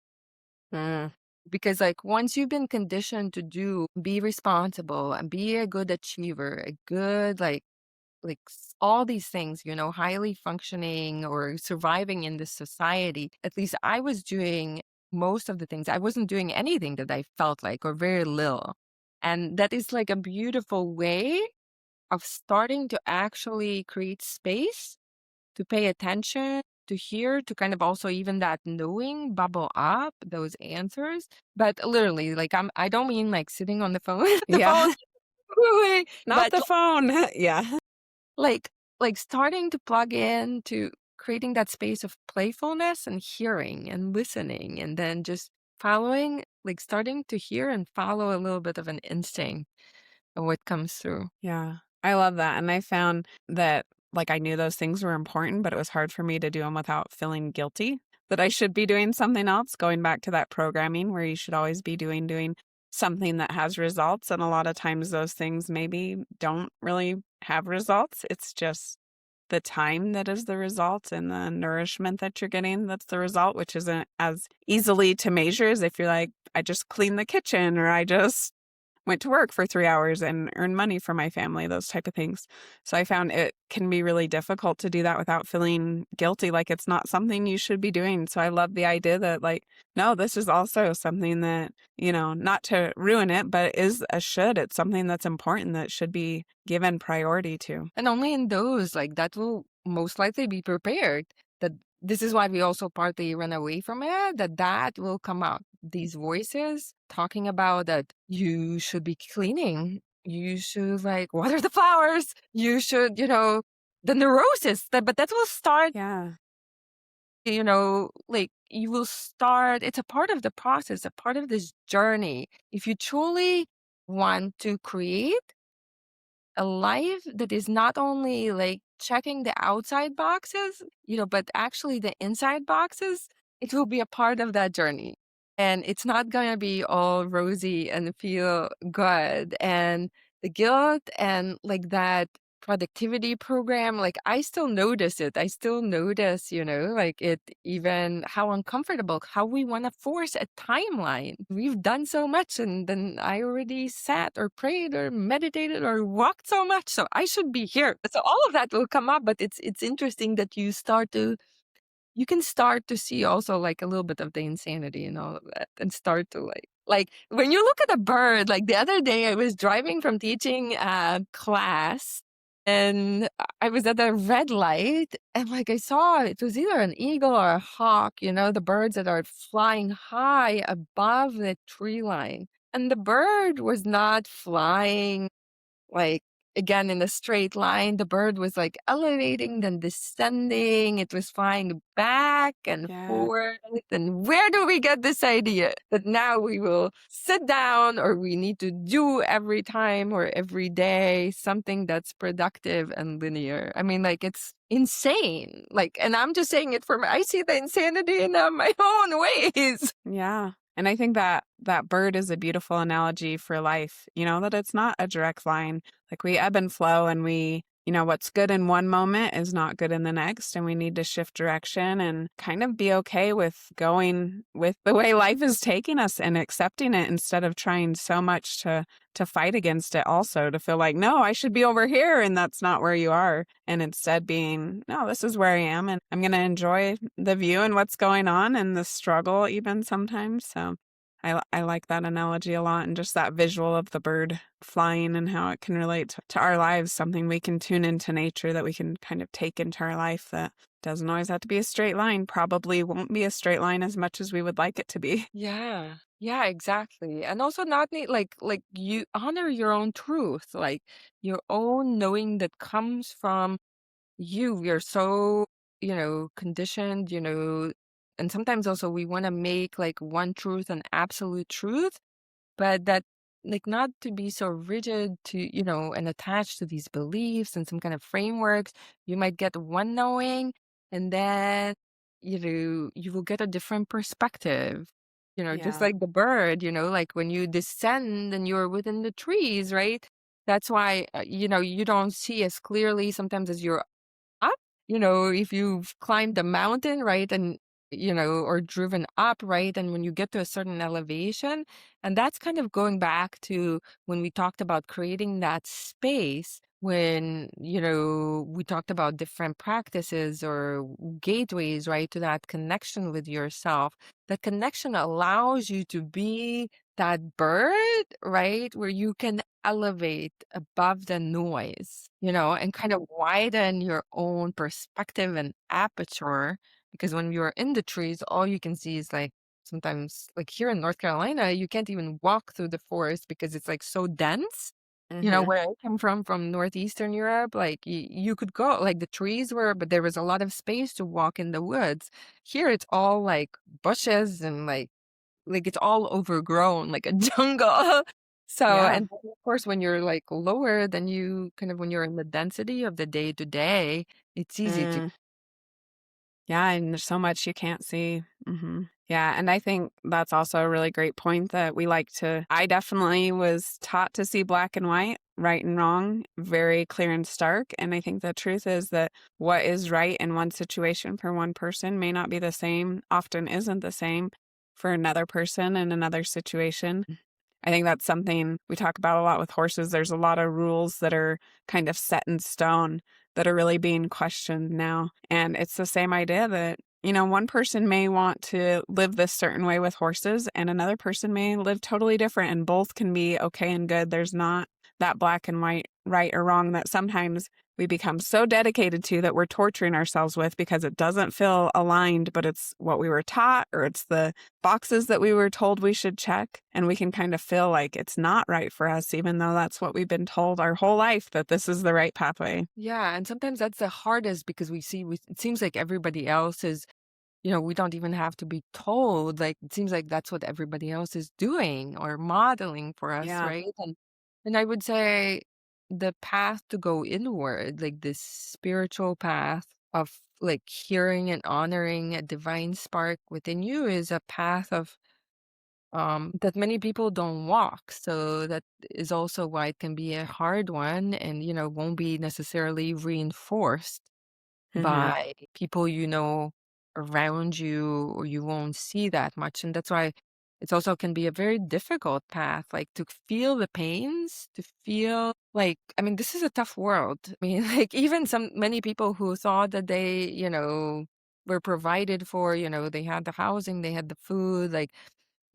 Speaker 3: Mm,
Speaker 1: Because like once you've been conditioned to be responsible and be a good achiever, a good all these things, highly functioning or surviving in this society. At least I was doing most of the things. I wasn't doing anything that I felt like, or very little. And that is like a beautiful way of starting to actually create space to pay attention, to hear, to kind of also even that knowing bubble up those answers. But literally, like I don't mean like sitting on the phone, the phone,
Speaker 3: yeah. Not
Speaker 1: but
Speaker 3: the phone. Yeah.
Speaker 1: like starting to plug in to creating that space of playfulness and hearing and listening, and then just following, like starting to hear and follow a little bit of an instinct of what comes through.
Speaker 3: Yeah. I love that. And I found that, like, I knew those things were important, but it was hard for me to do them without feeling guilty that I should be doing something else, going back to that programming where you should always be doing something that has results. And a lot of times those things maybe don't really have results. It's just the time that is the result and the nourishment that you're getting that's the result, which isn't as easily to measure as if you're like, I just cleaned the kitchen or I just went to work for 3 hours and earned money for my family, those type of things. So I found it can be really difficult to do that without feeling guilty, like it's not something you should be doing. So I love the idea that, like, no, this is also something that, not to ruin it, but is a should. It's something that's important that should be given priority to.
Speaker 1: And only in those, like, that will most likely be prepared. That this is why we also partly run away from it, that will come out. These voices talking about that you should be cleaning, you should like water the flowers, you should, the neurosis, but that will start,
Speaker 3: Yeah.
Speaker 1: like you will start, it's a part of the process, a part of this journey. If you truly want to create a life that is not only like checking the outside boxes, but actually the inside boxes, it will be a part of that journey. And it's not going to be all rosy and feel good. And the guilt and like that productivity program, like I still notice it. I still notice, like it, even how uncomfortable, how we want to force a timeline. We've done so much, and then I already sat or prayed or meditated or walked so much, so I should be here. So all of that will come up, but it's interesting that you can start to see also like a little bit of the insanity and all of that, and start to like when you look at a bird. Like the other day I was driving from teaching a class, and I was at a red light, and like I saw it was either an eagle or a hawk, the birds that are flying high above the tree line. And the bird was not flying like, again, in a straight line. The bird was like elevating, then descending. It was flying back and
Speaker 3: Yeah.
Speaker 1: forth. And where do we get this idea that now we will sit down, or we need to do every time or every day something that's productive and linear? I mean, like, it's insane. Like, and I'm just saying it I see the insanity in my own ways.
Speaker 3: Yeah. And I think that that bird is a beautiful analogy for life, that it's not a direct line. Like we ebb and flow, and what's good in one moment is not good in the next. And we need to shift direction and kind of be okay with going with the way life is taking us and accepting it, instead of trying so much to fight against it, also to feel like, no, I should be over here. And that's not where you are. And instead being, no, this is where I am. And I'm going to enjoy the view and what's going on and the struggle even sometimes. So I like that analogy a lot, and just that visual of the bird flying and how it can relate to our lives, something we can tune into nature that we can kind of take into our life that doesn't always have to be a straight line, probably won't be a straight line as much as we would like it to be.
Speaker 1: Yeah. Yeah, exactly. And also not need like you honor your own truth, like your own knowing that comes from you. You're so, conditioned, and sometimes also we want to make like one truth an absolute truth, but that, like, not to be so rigid to, and attached to these beliefs and some kind of frameworks. You might get one knowing, and then, you will get a different perspective, just
Speaker 3: Yeah.
Speaker 1: like the bird, like when you descend and you're within the trees, right? That's why, you don't see as clearly sometimes as you're up, if you've climbed a mountain, right? And, or driven up, right? And when you get to a certain elevation, and that's kind of going back to when we talked about creating that space, when, we talked about different practices or gateways, right? To that connection with yourself. That connection allows you to be that bird, right? Where you can elevate above the noise, and kind of widen your own perspective and aperture. Because when you're in the trees, all you can see is like sometimes, like here in North Carolina, you can't even walk through the forest because it's like so dense.
Speaker 3: Hmm.
Speaker 1: Where I come from Northeastern Europe, like you could go, like the trees were, but there was a lot of space to walk in the woods. Here it's all like bushes and like it's all overgrown, like a jungle. So,
Speaker 3: Yeah.
Speaker 1: and then, of course, when you're like lower, then you kind of, when you're in the density of the day to day, it's easy to.
Speaker 3: Mm. Yeah, and there's so much you can't see. Yeah, and I think that's also a really great point that we like to. I definitely was taught to see black and white, right and wrong, very clear and stark. And I think the truth is that what is right in one situation for one person may not be the same, often isn't the same for another person in another situation. I think that's something we talk about a lot with horses. There's a lot of rules that are kind of set in stone that are really being questioned now. And it's the same idea that, one person may want to live this certain way with horses, and another person may live totally different, and both can be okay and good. There's not that black and white, right or wrong, that sometimes we become so dedicated to that we're torturing ourselves with because it doesn't feel aligned, but it's what we were taught, or it's the boxes that we were told we should check. And we can kind of feel like it's not right for us, even though that's what we've been told our whole life, that this is the right pathway.
Speaker 1: Yeah, and sometimes that's the hardest because it seems like everybody else is, we don't even have to be told. Like it seems like that's what everybody else is doing or modeling for us,
Speaker 3: Yeah.
Speaker 1: right? And I would say the path to go inward, like this spiritual path of like hearing and honoring a divine spark within you, is a path of that many people don't walk. So that is also why it can be a hard one and, won't be necessarily reinforced
Speaker 3: Hmm.
Speaker 1: by people around you, or you won't see that much. And that's why it's also can be a very difficult path, like to feel the pains, to feel like, I mean, this is a tough world. I mean, like even many people who thought that they, were provided for, they had the housing, they had the food, like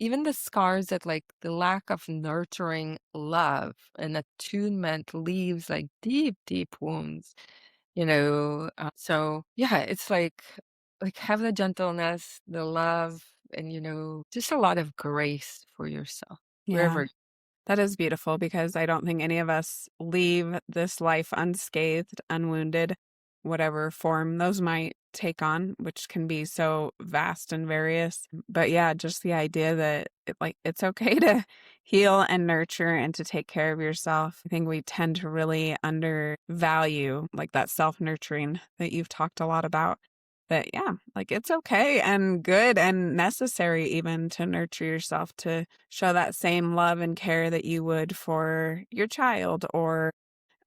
Speaker 1: even the scars that like the lack of nurturing love and attunement leaves like deep, deep wounds. So yeah, it's like have the gentleness, the love, and just a lot of grace for yourself
Speaker 3: Yeah.
Speaker 1: wherever.
Speaker 3: That is beautiful because I don't think any of us leave this life unscathed, unwounded, whatever form those might take on, which can be so vast and various. But yeah, just the idea that it's okay to heal and nurture and to take care of yourself. I think we tend to really undervalue like that self-nurturing that you've talked a lot about. That yeah, like it's okay and good and necessary even to nurture yourself, to show that same love and care that you would for your child, or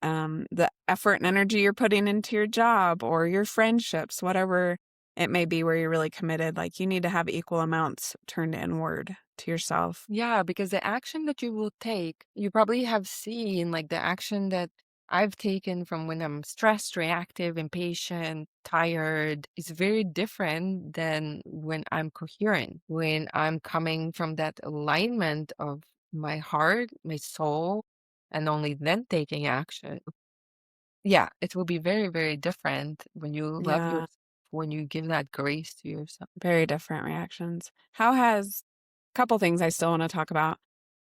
Speaker 3: the effort and energy you're putting into your job or your friendships, whatever it may be where you're really committed. Like you need to have equal amounts turned inward to yourself.
Speaker 1: Yeah, because the action that you will take, you probably have seen like the action that I've taken from when I'm stressed, reactive, impatient, tired is very different than when I'm coherent, when I'm coming from that alignment of my heart, my soul, and only then taking action. Yeah, it will be very, very different when you love
Speaker 3: Yeah,
Speaker 1: yourself, when you give that grace to yourself.
Speaker 3: very different reactions. How has couple things I still want to talk about.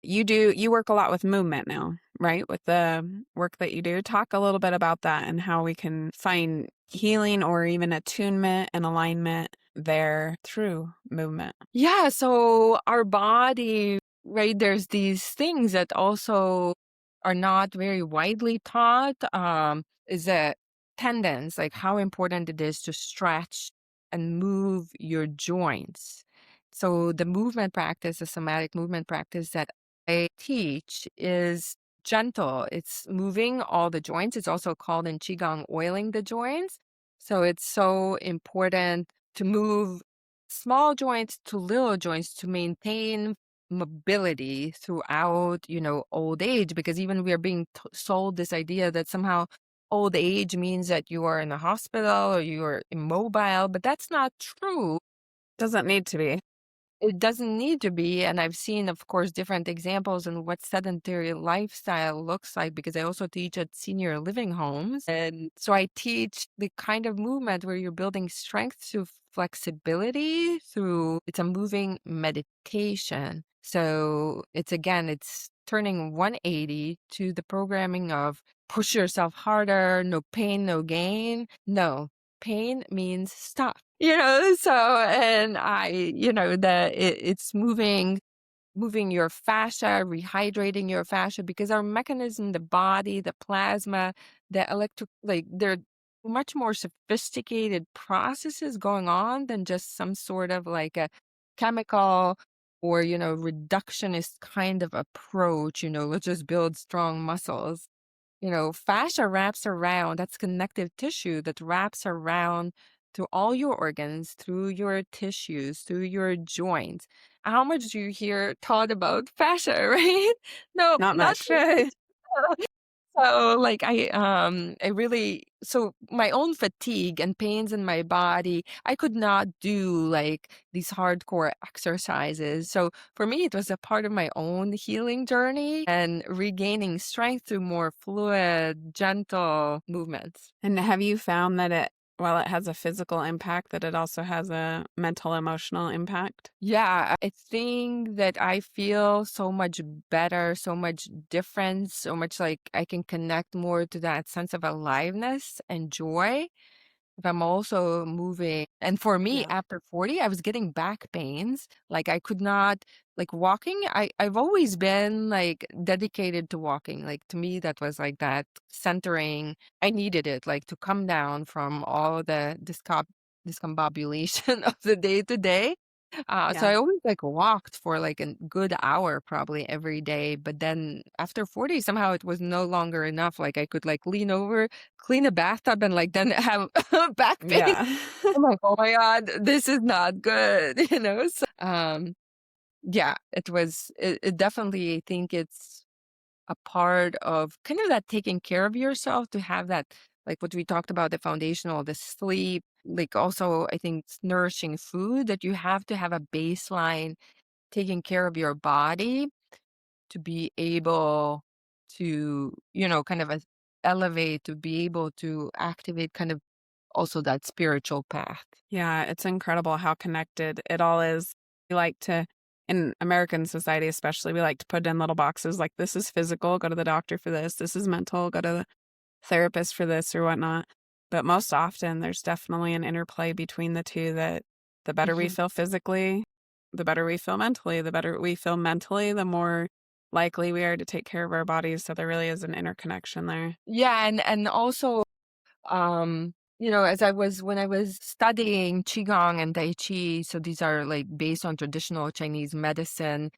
Speaker 3: You work a lot with movement now, right? With the work that you do. Talk a little bit about that and how we can find healing or even attunement and alignment there through movement.
Speaker 1: Yeah, so our body, right, there's these things that also are not very widely taught, is that tendons, like how important it is to stretch and move your joints. So the movement practice, the somatic movement practice that I teach is gentle. It's moving all the joints. It's also called in Qigong oiling the joints. So it's so important to move small joints to little joints to maintain mobility throughout, old age, because even we are being sold this idea that somehow old age means that you are in the hospital or you are immobile, but that's not true.
Speaker 3: Doesn't need to be.
Speaker 1: It doesn't need to be. And I've seen, of course, different examples in what sedentary lifestyle looks like because I also teach at senior living homes. And so I teach the kind of movement where you're building strength through flexibility, through it's a moving meditation. So it's turning 180 to the programming of push yourself harder, no pain, no gain. No, pain means stop. So and it's moving your fascia, rehydrating your fascia because our mechanism, the body, the plasma, the electric, like they're much more sophisticated processes going on than just some sort of like a chemical or, reductionist kind of approach, let's just build strong muscles. Fascia wraps around, that's connective tissue that wraps around through all your organs, through your tissues, through your joints. How much do you hear taught about fascia, right? No,
Speaker 3: Not
Speaker 1: not
Speaker 3: much.
Speaker 1: much. So like I really so my own fatigue and pains in my body, I could not do like these hardcore exercises. So for me it was a part of my own healing journey and regaining strength through more fluid, gentle movements.
Speaker 3: And have you found that while it has a physical impact, that it also has a mental, emotional impact?
Speaker 1: Yeah, I think that I feel so much better, so much different, so much like I can connect more to that sense of aliveness and joy if I'm also moving. And for me,
Speaker 3: Yeah.
Speaker 1: after 40, I was getting back pains. Like I could not, like walking, I've always been like dedicated to walking. Like to me, that was like that centering. I needed it, like to come down from all the discombobulation of the day to day. So
Speaker 3: Yeah.
Speaker 1: I always like walked for like a good hour probably every day. But then after 40, somehow it was no longer enough. Like I could like lean over, clean a bathtub, and like then have back pain.
Speaker 3: Yeah.
Speaker 1: I'm like, oh my God, this is not good, So, yeah, it definitely, I think it's a part of kind of that taking care of yourself to have that, like what we talked about, the foundational, the sleep, like also, I think nourishing food, that you have to have a baseline taking care of your body to be able to, kind of elevate, to be able to activate kind of also that spiritual path.
Speaker 3: Yeah, it's incredible how connected it all is. We like to, in American society especially, we like to put in little boxes like this is physical, go to the doctor for this. This is mental, go to the therapist for this or whatnot. But most often, there's definitely an interplay between the two that the better we
Speaker 1: Mhm.
Speaker 3: feel physically, the better we feel mentally. The better we feel mentally, the more likely we are to take care of our bodies. So there really is an interconnection there.
Speaker 1: Yeah, and also, as when I was studying qigong and tai chi, so these are like based on traditional Chinese medicine,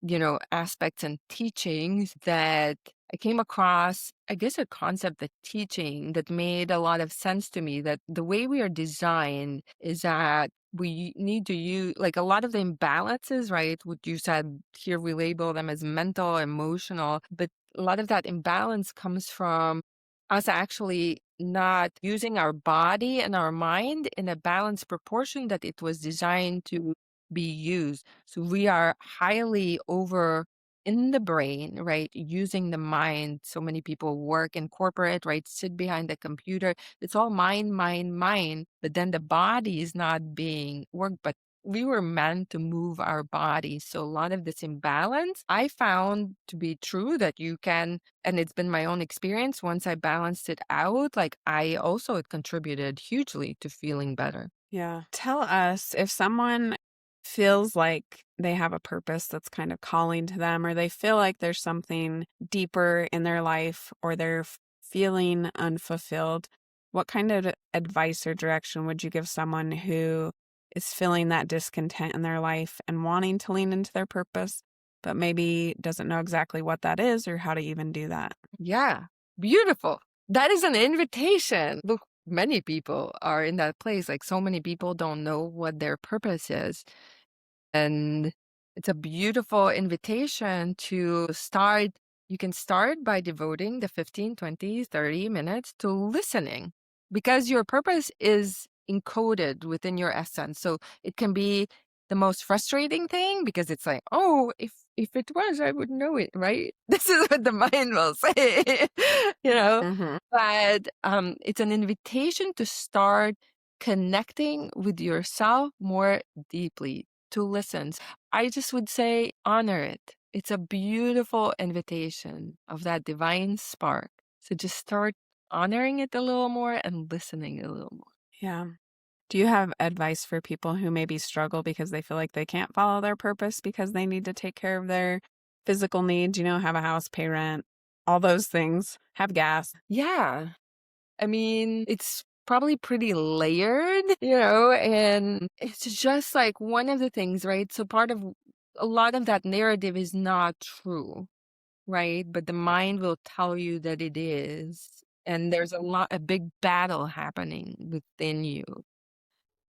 Speaker 1: aspects and teachings, that I came across, I guess, a concept, a teaching that made a lot of sense to me, that the way we are designed is that we need to use like a lot of the imbalances, right? What you said here, we label them as mental, emotional, but a lot of that imbalance comes from us actually not using our body and our mind in a balanced proportion that it was designed to be used. So we are highly over in the brain, right? Using the mind. So many people work in corporate, right? Sit behind the computer. It's all mind, mind, mind. But then the body is not being worked. But we were meant to move our bodies. So a lot of this imbalance I found to be true, that you can, and it's been my own experience. Once I balanced it out, like it contributed hugely to feeling better.
Speaker 3: Yeah. Tell us if someone feels like they have a purpose that's kind of calling to them, or they feel like there's something deeper in their life, or they're feeling unfulfilled, what kind of advice or direction would you give someone who is feeling that discontent in their life and wanting to lean into their purpose, but maybe doesn't know exactly what that is or how to even do that?
Speaker 1: Yeah, beautiful. That is an invitation. Look, many people are in that place. Like so many people don't know what their purpose is. And it's a beautiful invitation to start. You can start by devoting the 15, 20, 30 minutes to listening, because your purpose is encoded within your essence. So it can be the most frustrating thing, because it's like, oh, if it was, I would know it, right? This is what the mind will say, you know.
Speaker 3: Mm-hmm.
Speaker 1: But it's an invitation to start connecting with yourself more deeply, to listen. I just would say honor it. It's a beautiful invitation of that divine spark. So just start honoring it a little more and listening a little more.
Speaker 3: Yeah. Do you have advice for people who maybe struggle because they feel like they can't follow their purpose because they need to take care of their physical needs, have a house, pay rent, all those things, have gas?
Speaker 1: Yeah. I mean, it's probably pretty layered, and it's just like one of the things, right? So part of a lot of that narrative is not true, right? But the mind will tell you that it is. And there's a big battle happening within you.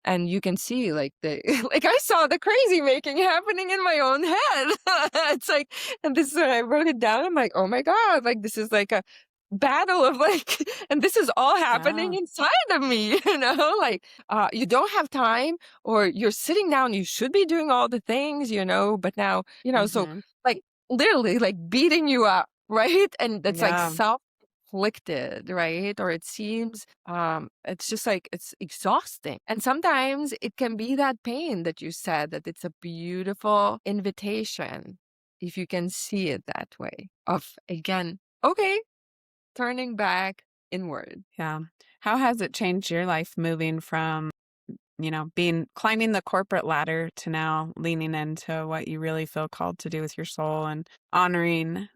Speaker 1: And you can see like the like I saw the crazy making happening in my own head. It's like, and this is when I wrote it down. I'm like, oh my God, like this is like a battle of like, and this is all happening
Speaker 3: Yeah.
Speaker 1: inside of me, like you don't have time, or you're sitting down, you should be doing all the things, but now, so
Speaker 3: Hmm.
Speaker 1: like literally like beating you up, right? And that's like
Speaker 3: Yeah.
Speaker 1: self inflicted, right? Or it seems it's just like it's exhausting. And sometimes it can be that pain that you said, that it's a beautiful invitation, if you can see it that way, of again, okay, turning back inward.
Speaker 3: Yeah. How has it changed your life moving from, being climbing the corporate ladder to now leaning into what you really feel called to do with your soul and honoring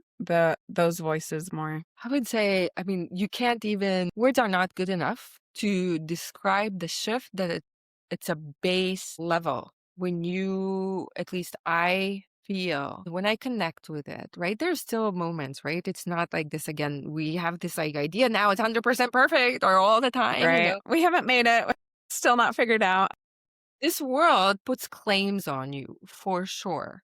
Speaker 3: those voices more?
Speaker 1: I would say, I mean, you can't even, words are not good enough to describe the shift, that it's a base level when you, at least I feel, when I connect with it, right? There's still moments, right? It's not like this again. We have this like idea now it's 100% perfect or all the time,
Speaker 3: Right. We haven't made it. Still not figured out.
Speaker 1: this world puts claims on you for sure.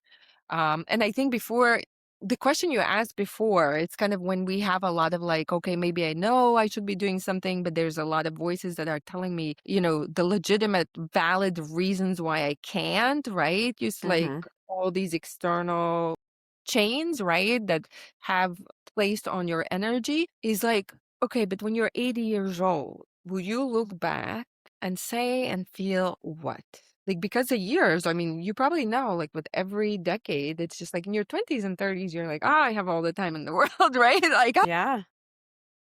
Speaker 1: And I think before the question you asked before, it's kind of when we have a lot of like, okay, maybe I know I should be doing something, but there's a lot of voices that are telling me, the legitimate, valid reasons why I can't, right? Just like
Speaker 3: Hmm.
Speaker 1: all these external chains, right, that have placed on your energy is like, okay, but when you're 80 years old, will you look back and say and feel what? Like, because the years, I mean, you probably know, like, with every decade, it's just like in your 20s and 30s, you're like, I have all the time in the world, right? Like,
Speaker 3: Yeah.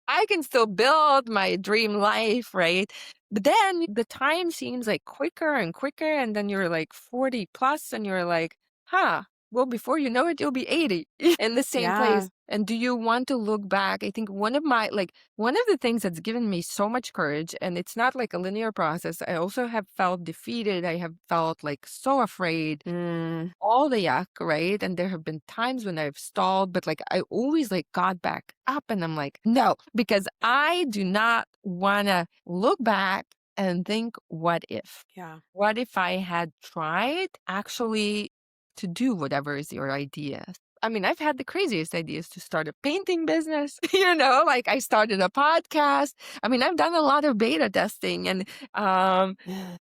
Speaker 1: I can still build my dream life, right? But then the time seems like quicker and quicker. And then you're like 40 plus and you're like, huh, well, before you know it, you'll be 80 in the same
Speaker 3: Yeah.
Speaker 1: place. And do you want to look back? I think one of the things that's given me so much courage, and it's not like a linear process. I also have felt defeated. I have felt like so afraid,
Speaker 3: Mm,
Speaker 1: all the yuck, right? And there have been times when I've stalled, but like I always like got back up and I'm like, no, because I do not want to look back and think, what if?
Speaker 3: yeah.
Speaker 1: What if I had tried actually to do whatever is your idea? I mean, I've had the craziest ideas to start a painting business, like I started a podcast. I mean, I've done a lot of beta testing and um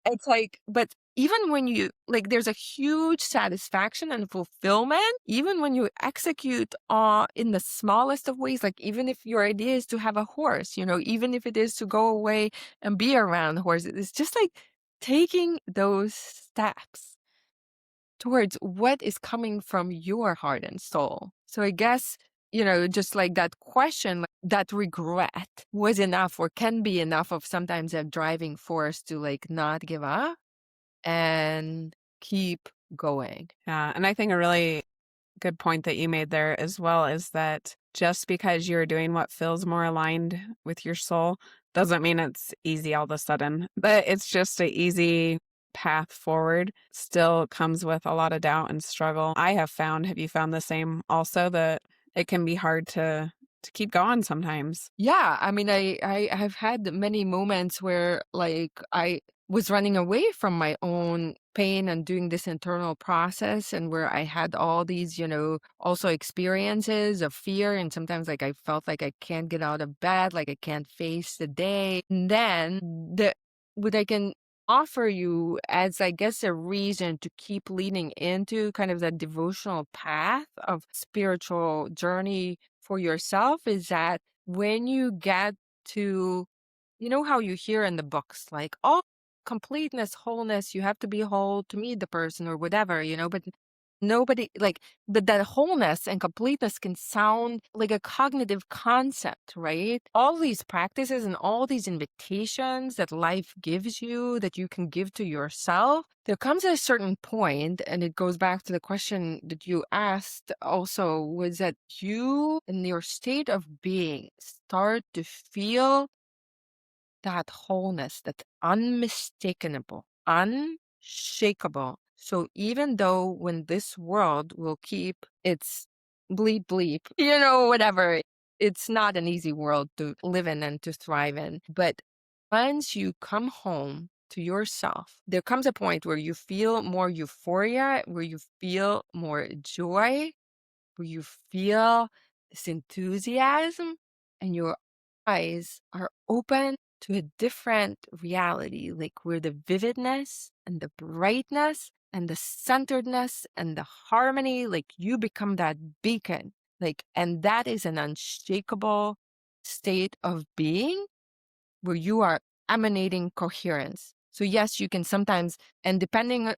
Speaker 1: it's like, but even when you like, there's a huge satisfaction and fulfillment, even when you execute in the smallest of ways, like even if your idea is to have a horse, even if it is to go away and be around horses, it's just like taking those steps towards what is coming from your heart and soul. So I guess, just like that question, like, that regret was enough or can be enough of sometimes a driving force to like not give up and keep going.
Speaker 3: Yeah. And I think a really good point that you made there as well is that just because you're doing what feels more aligned with your soul doesn't mean it's easy all of a sudden, but it's just an easy path forward. Still comes with a lot of doubt and struggle. Have you found the same also, that it can be hard to keep going sometimes?
Speaker 1: Yeah, I mean, I have had many moments where like I was running away from my own pain and doing this internal process, and where I had all these, also experiences of fear, and sometimes like I felt like I can't get out of bed, like I can't face the day. And then what I can offer you as, I guess, a reason to keep leaning into kind of that devotional path of spiritual journey for yourself is that when you get to, how you hear in the books, like, all completeness, wholeness, you have to be whole to meet the person or whatever, but nobody, like, but that wholeness and completeness can sound like a cognitive concept, right? All these practices and all these invitations that life gives you that you can give to yourself, there comes a certain point, and it goes back to the question that you asked also, was that you in your state of being start to feel that wholeness, that's unmistakable, unshakable. So even though when this world will keep its bleep bleep, whatever, it's not an easy world to live in and to thrive in. But once you come home to yourself, there comes a point where you feel more euphoria, where you feel more joy, where you feel this enthusiasm, and your eyes are open to a different reality, like where the vividness and the brightness and the centeredness and the harmony, like you become that beacon, like, and that is an unshakable state of being where you are emanating coherence. So yes, you can sometimes, and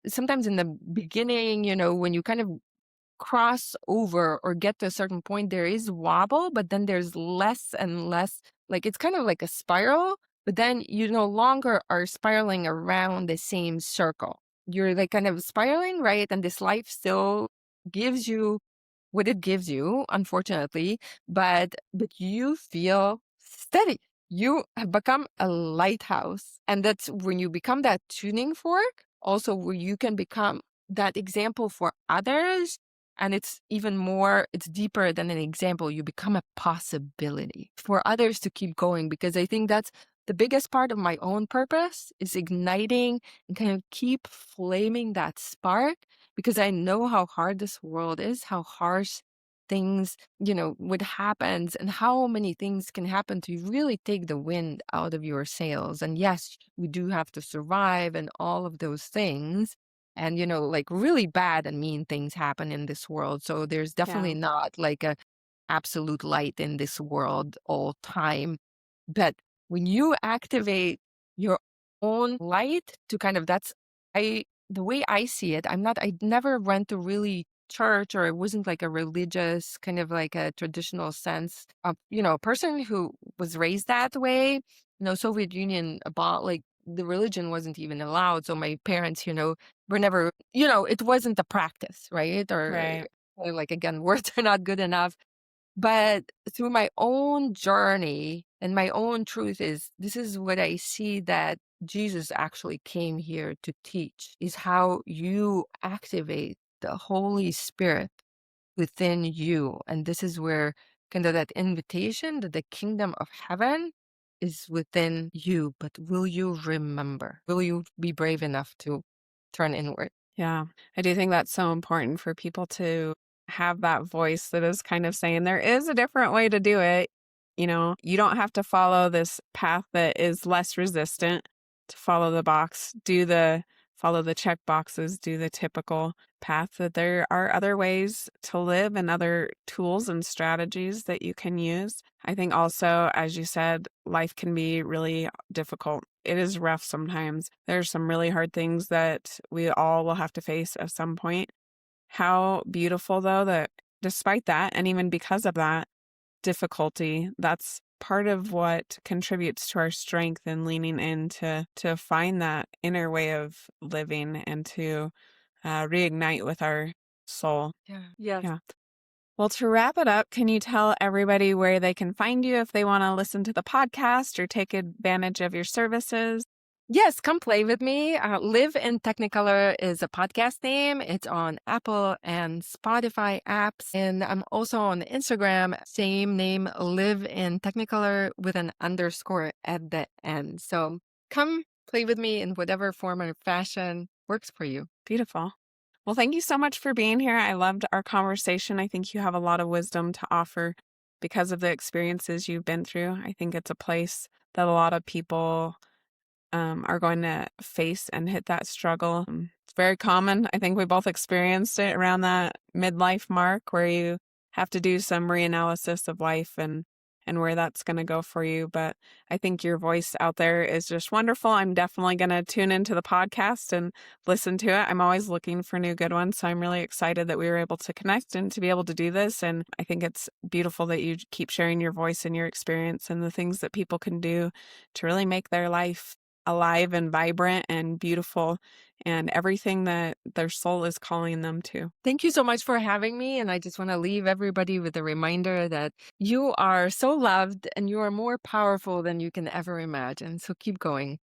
Speaker 1: sometimes in the beginning, when you kind of cross over or get to a certain point, there is wobble, but then there's less and less, like it's kind of like a spiral, but then you no longer are spiraling around the same circle. You're like kind of spiraling, right? And this life still gives you what it gives you, unfortunately, but you feel steady. You have become a lighthouse. And that's when you become that tuning fork, also where you can become that example for others. And it's even more, it's deeper than an example. You become a possibility for others to keep going, because I think that's the biggest part of my own purpose, is igniting and kind of keep flaming that spark, because I know how hard this world is, how harsh things, would happen, and how many things can happen to really take the wind out of your sails. And yes, we do have to survive and all of those things. And, like really bad and mean things happen in this world. So there's
Speaker 3: Yeah.
Speaker 1: definitely not like a absolute light in this world all time. But when you activate your own light to kind of, the way I see it, I never went to really church, or it wasn't like a religious kind of like a traditional sense of, a person who was raised that way. Soviet Union, about like the religion wasn't even allowed. So my parents, were never, it wasn't a practice, right?
Speaker 3: Right.
Speaker 1: Or like, again, words are not good enough. But through my own journey and my own truth, this is what I see that Jesus actually came here to teach, is how you activate the Holy Spirit within you. And this is where kind of that invitation that the kingdom of heaven is within you. But will you remember? Will you be brave enough to turn inward?
Speaker 3: Yeah. I do think that's so important for people to have that voice that is kind of saying there is a different way to do it. You don't have to follow this path that is less resistant to follow the box, follow the check boxes, do the typical path, that there are other ways to live and other tools and strategies that you can use. I think also, as you said, life can be really difficult. It is rough sometimes. There's some really hard things that we all will have to face at some point. How beautiful, though, that despite that, and even because of that difficulty, that's part of what contributes to our strength and leaning in to find that inner way of living and to reignite with our soul.
Speaker 1: Yeah. Yes.
Speaker 3: Yeah. Well, to wrap it up, can you tell everybody where they can find you if they want to listen to the podcast or take advantage of your services?
Speaker 1: Yes, come play with me. Live in Technicolor is a podcast name. It's on Apple and Spotify apps. And I'm also on Instagram, same name, Live in Technicolor with an underscore at the end. So come play with me in whatever form or fashion works for you.
Speaker 3: Beautiful. Well, thank you so much for being here. I loved our conversation. I think you have a lot of wisdom to offer because of the experiences you've been through. I think it's a place that a lot of people are going to face and hit that struggle. It's very common. I think we both experienced it around that midlife mark where you have to do some reanalysis of life and where that's going to go for you. But I think your voice out there is just wonderful. I'm definitely going to tune into the podcast and listen to it. I'm always looking for new good ones. So I'm really excited that we were able to connect and to be able to do this. And I think it's beautiful that you keep sharing your voice and your experience and the things that people can do to really make their life alive and vibrant and beautiful and everything that their soul is calling them to.
Speaker 1: Thank you so much for having me. And I just want to leave everybody with a reminder that you are so loved and you are more powerful than you can ever imagine. So keep going.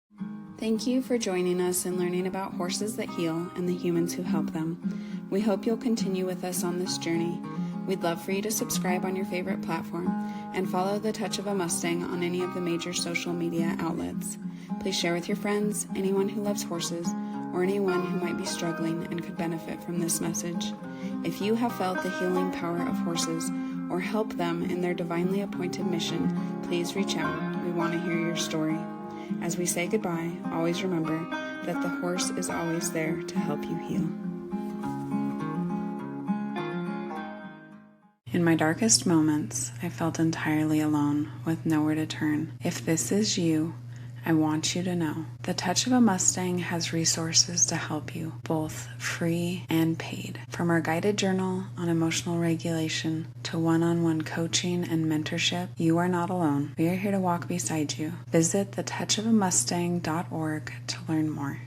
Speaker 2: Thank you for joining us and learning about horses that heal and the humans who help them. We hope you'll continue with us on this journey. We'd love for you to subscribe on your favorite platform and follow The Touch of a Mustang on any of the major social media outlets. Please share with your friends, anyone who loves horses, or anyone who might be struggling and could benefit from this message. If you have felt the healing power of horses or help them in their divinely appointed mission, please reach out. We want to hear your story. As we say goodbye, always remember that the horse is always there to help you heal. In my darkest moments, I felt entirely alone with nowhere to turn. If this is you, I want you to know The Touch of a Mustang has resources to help you, both free and paid. From our guided journal on emotional regulation to one-on-one coaching and mentorship, you are not alone. We are here to walk beside you. Visit thetouchofamustang.org to learn more.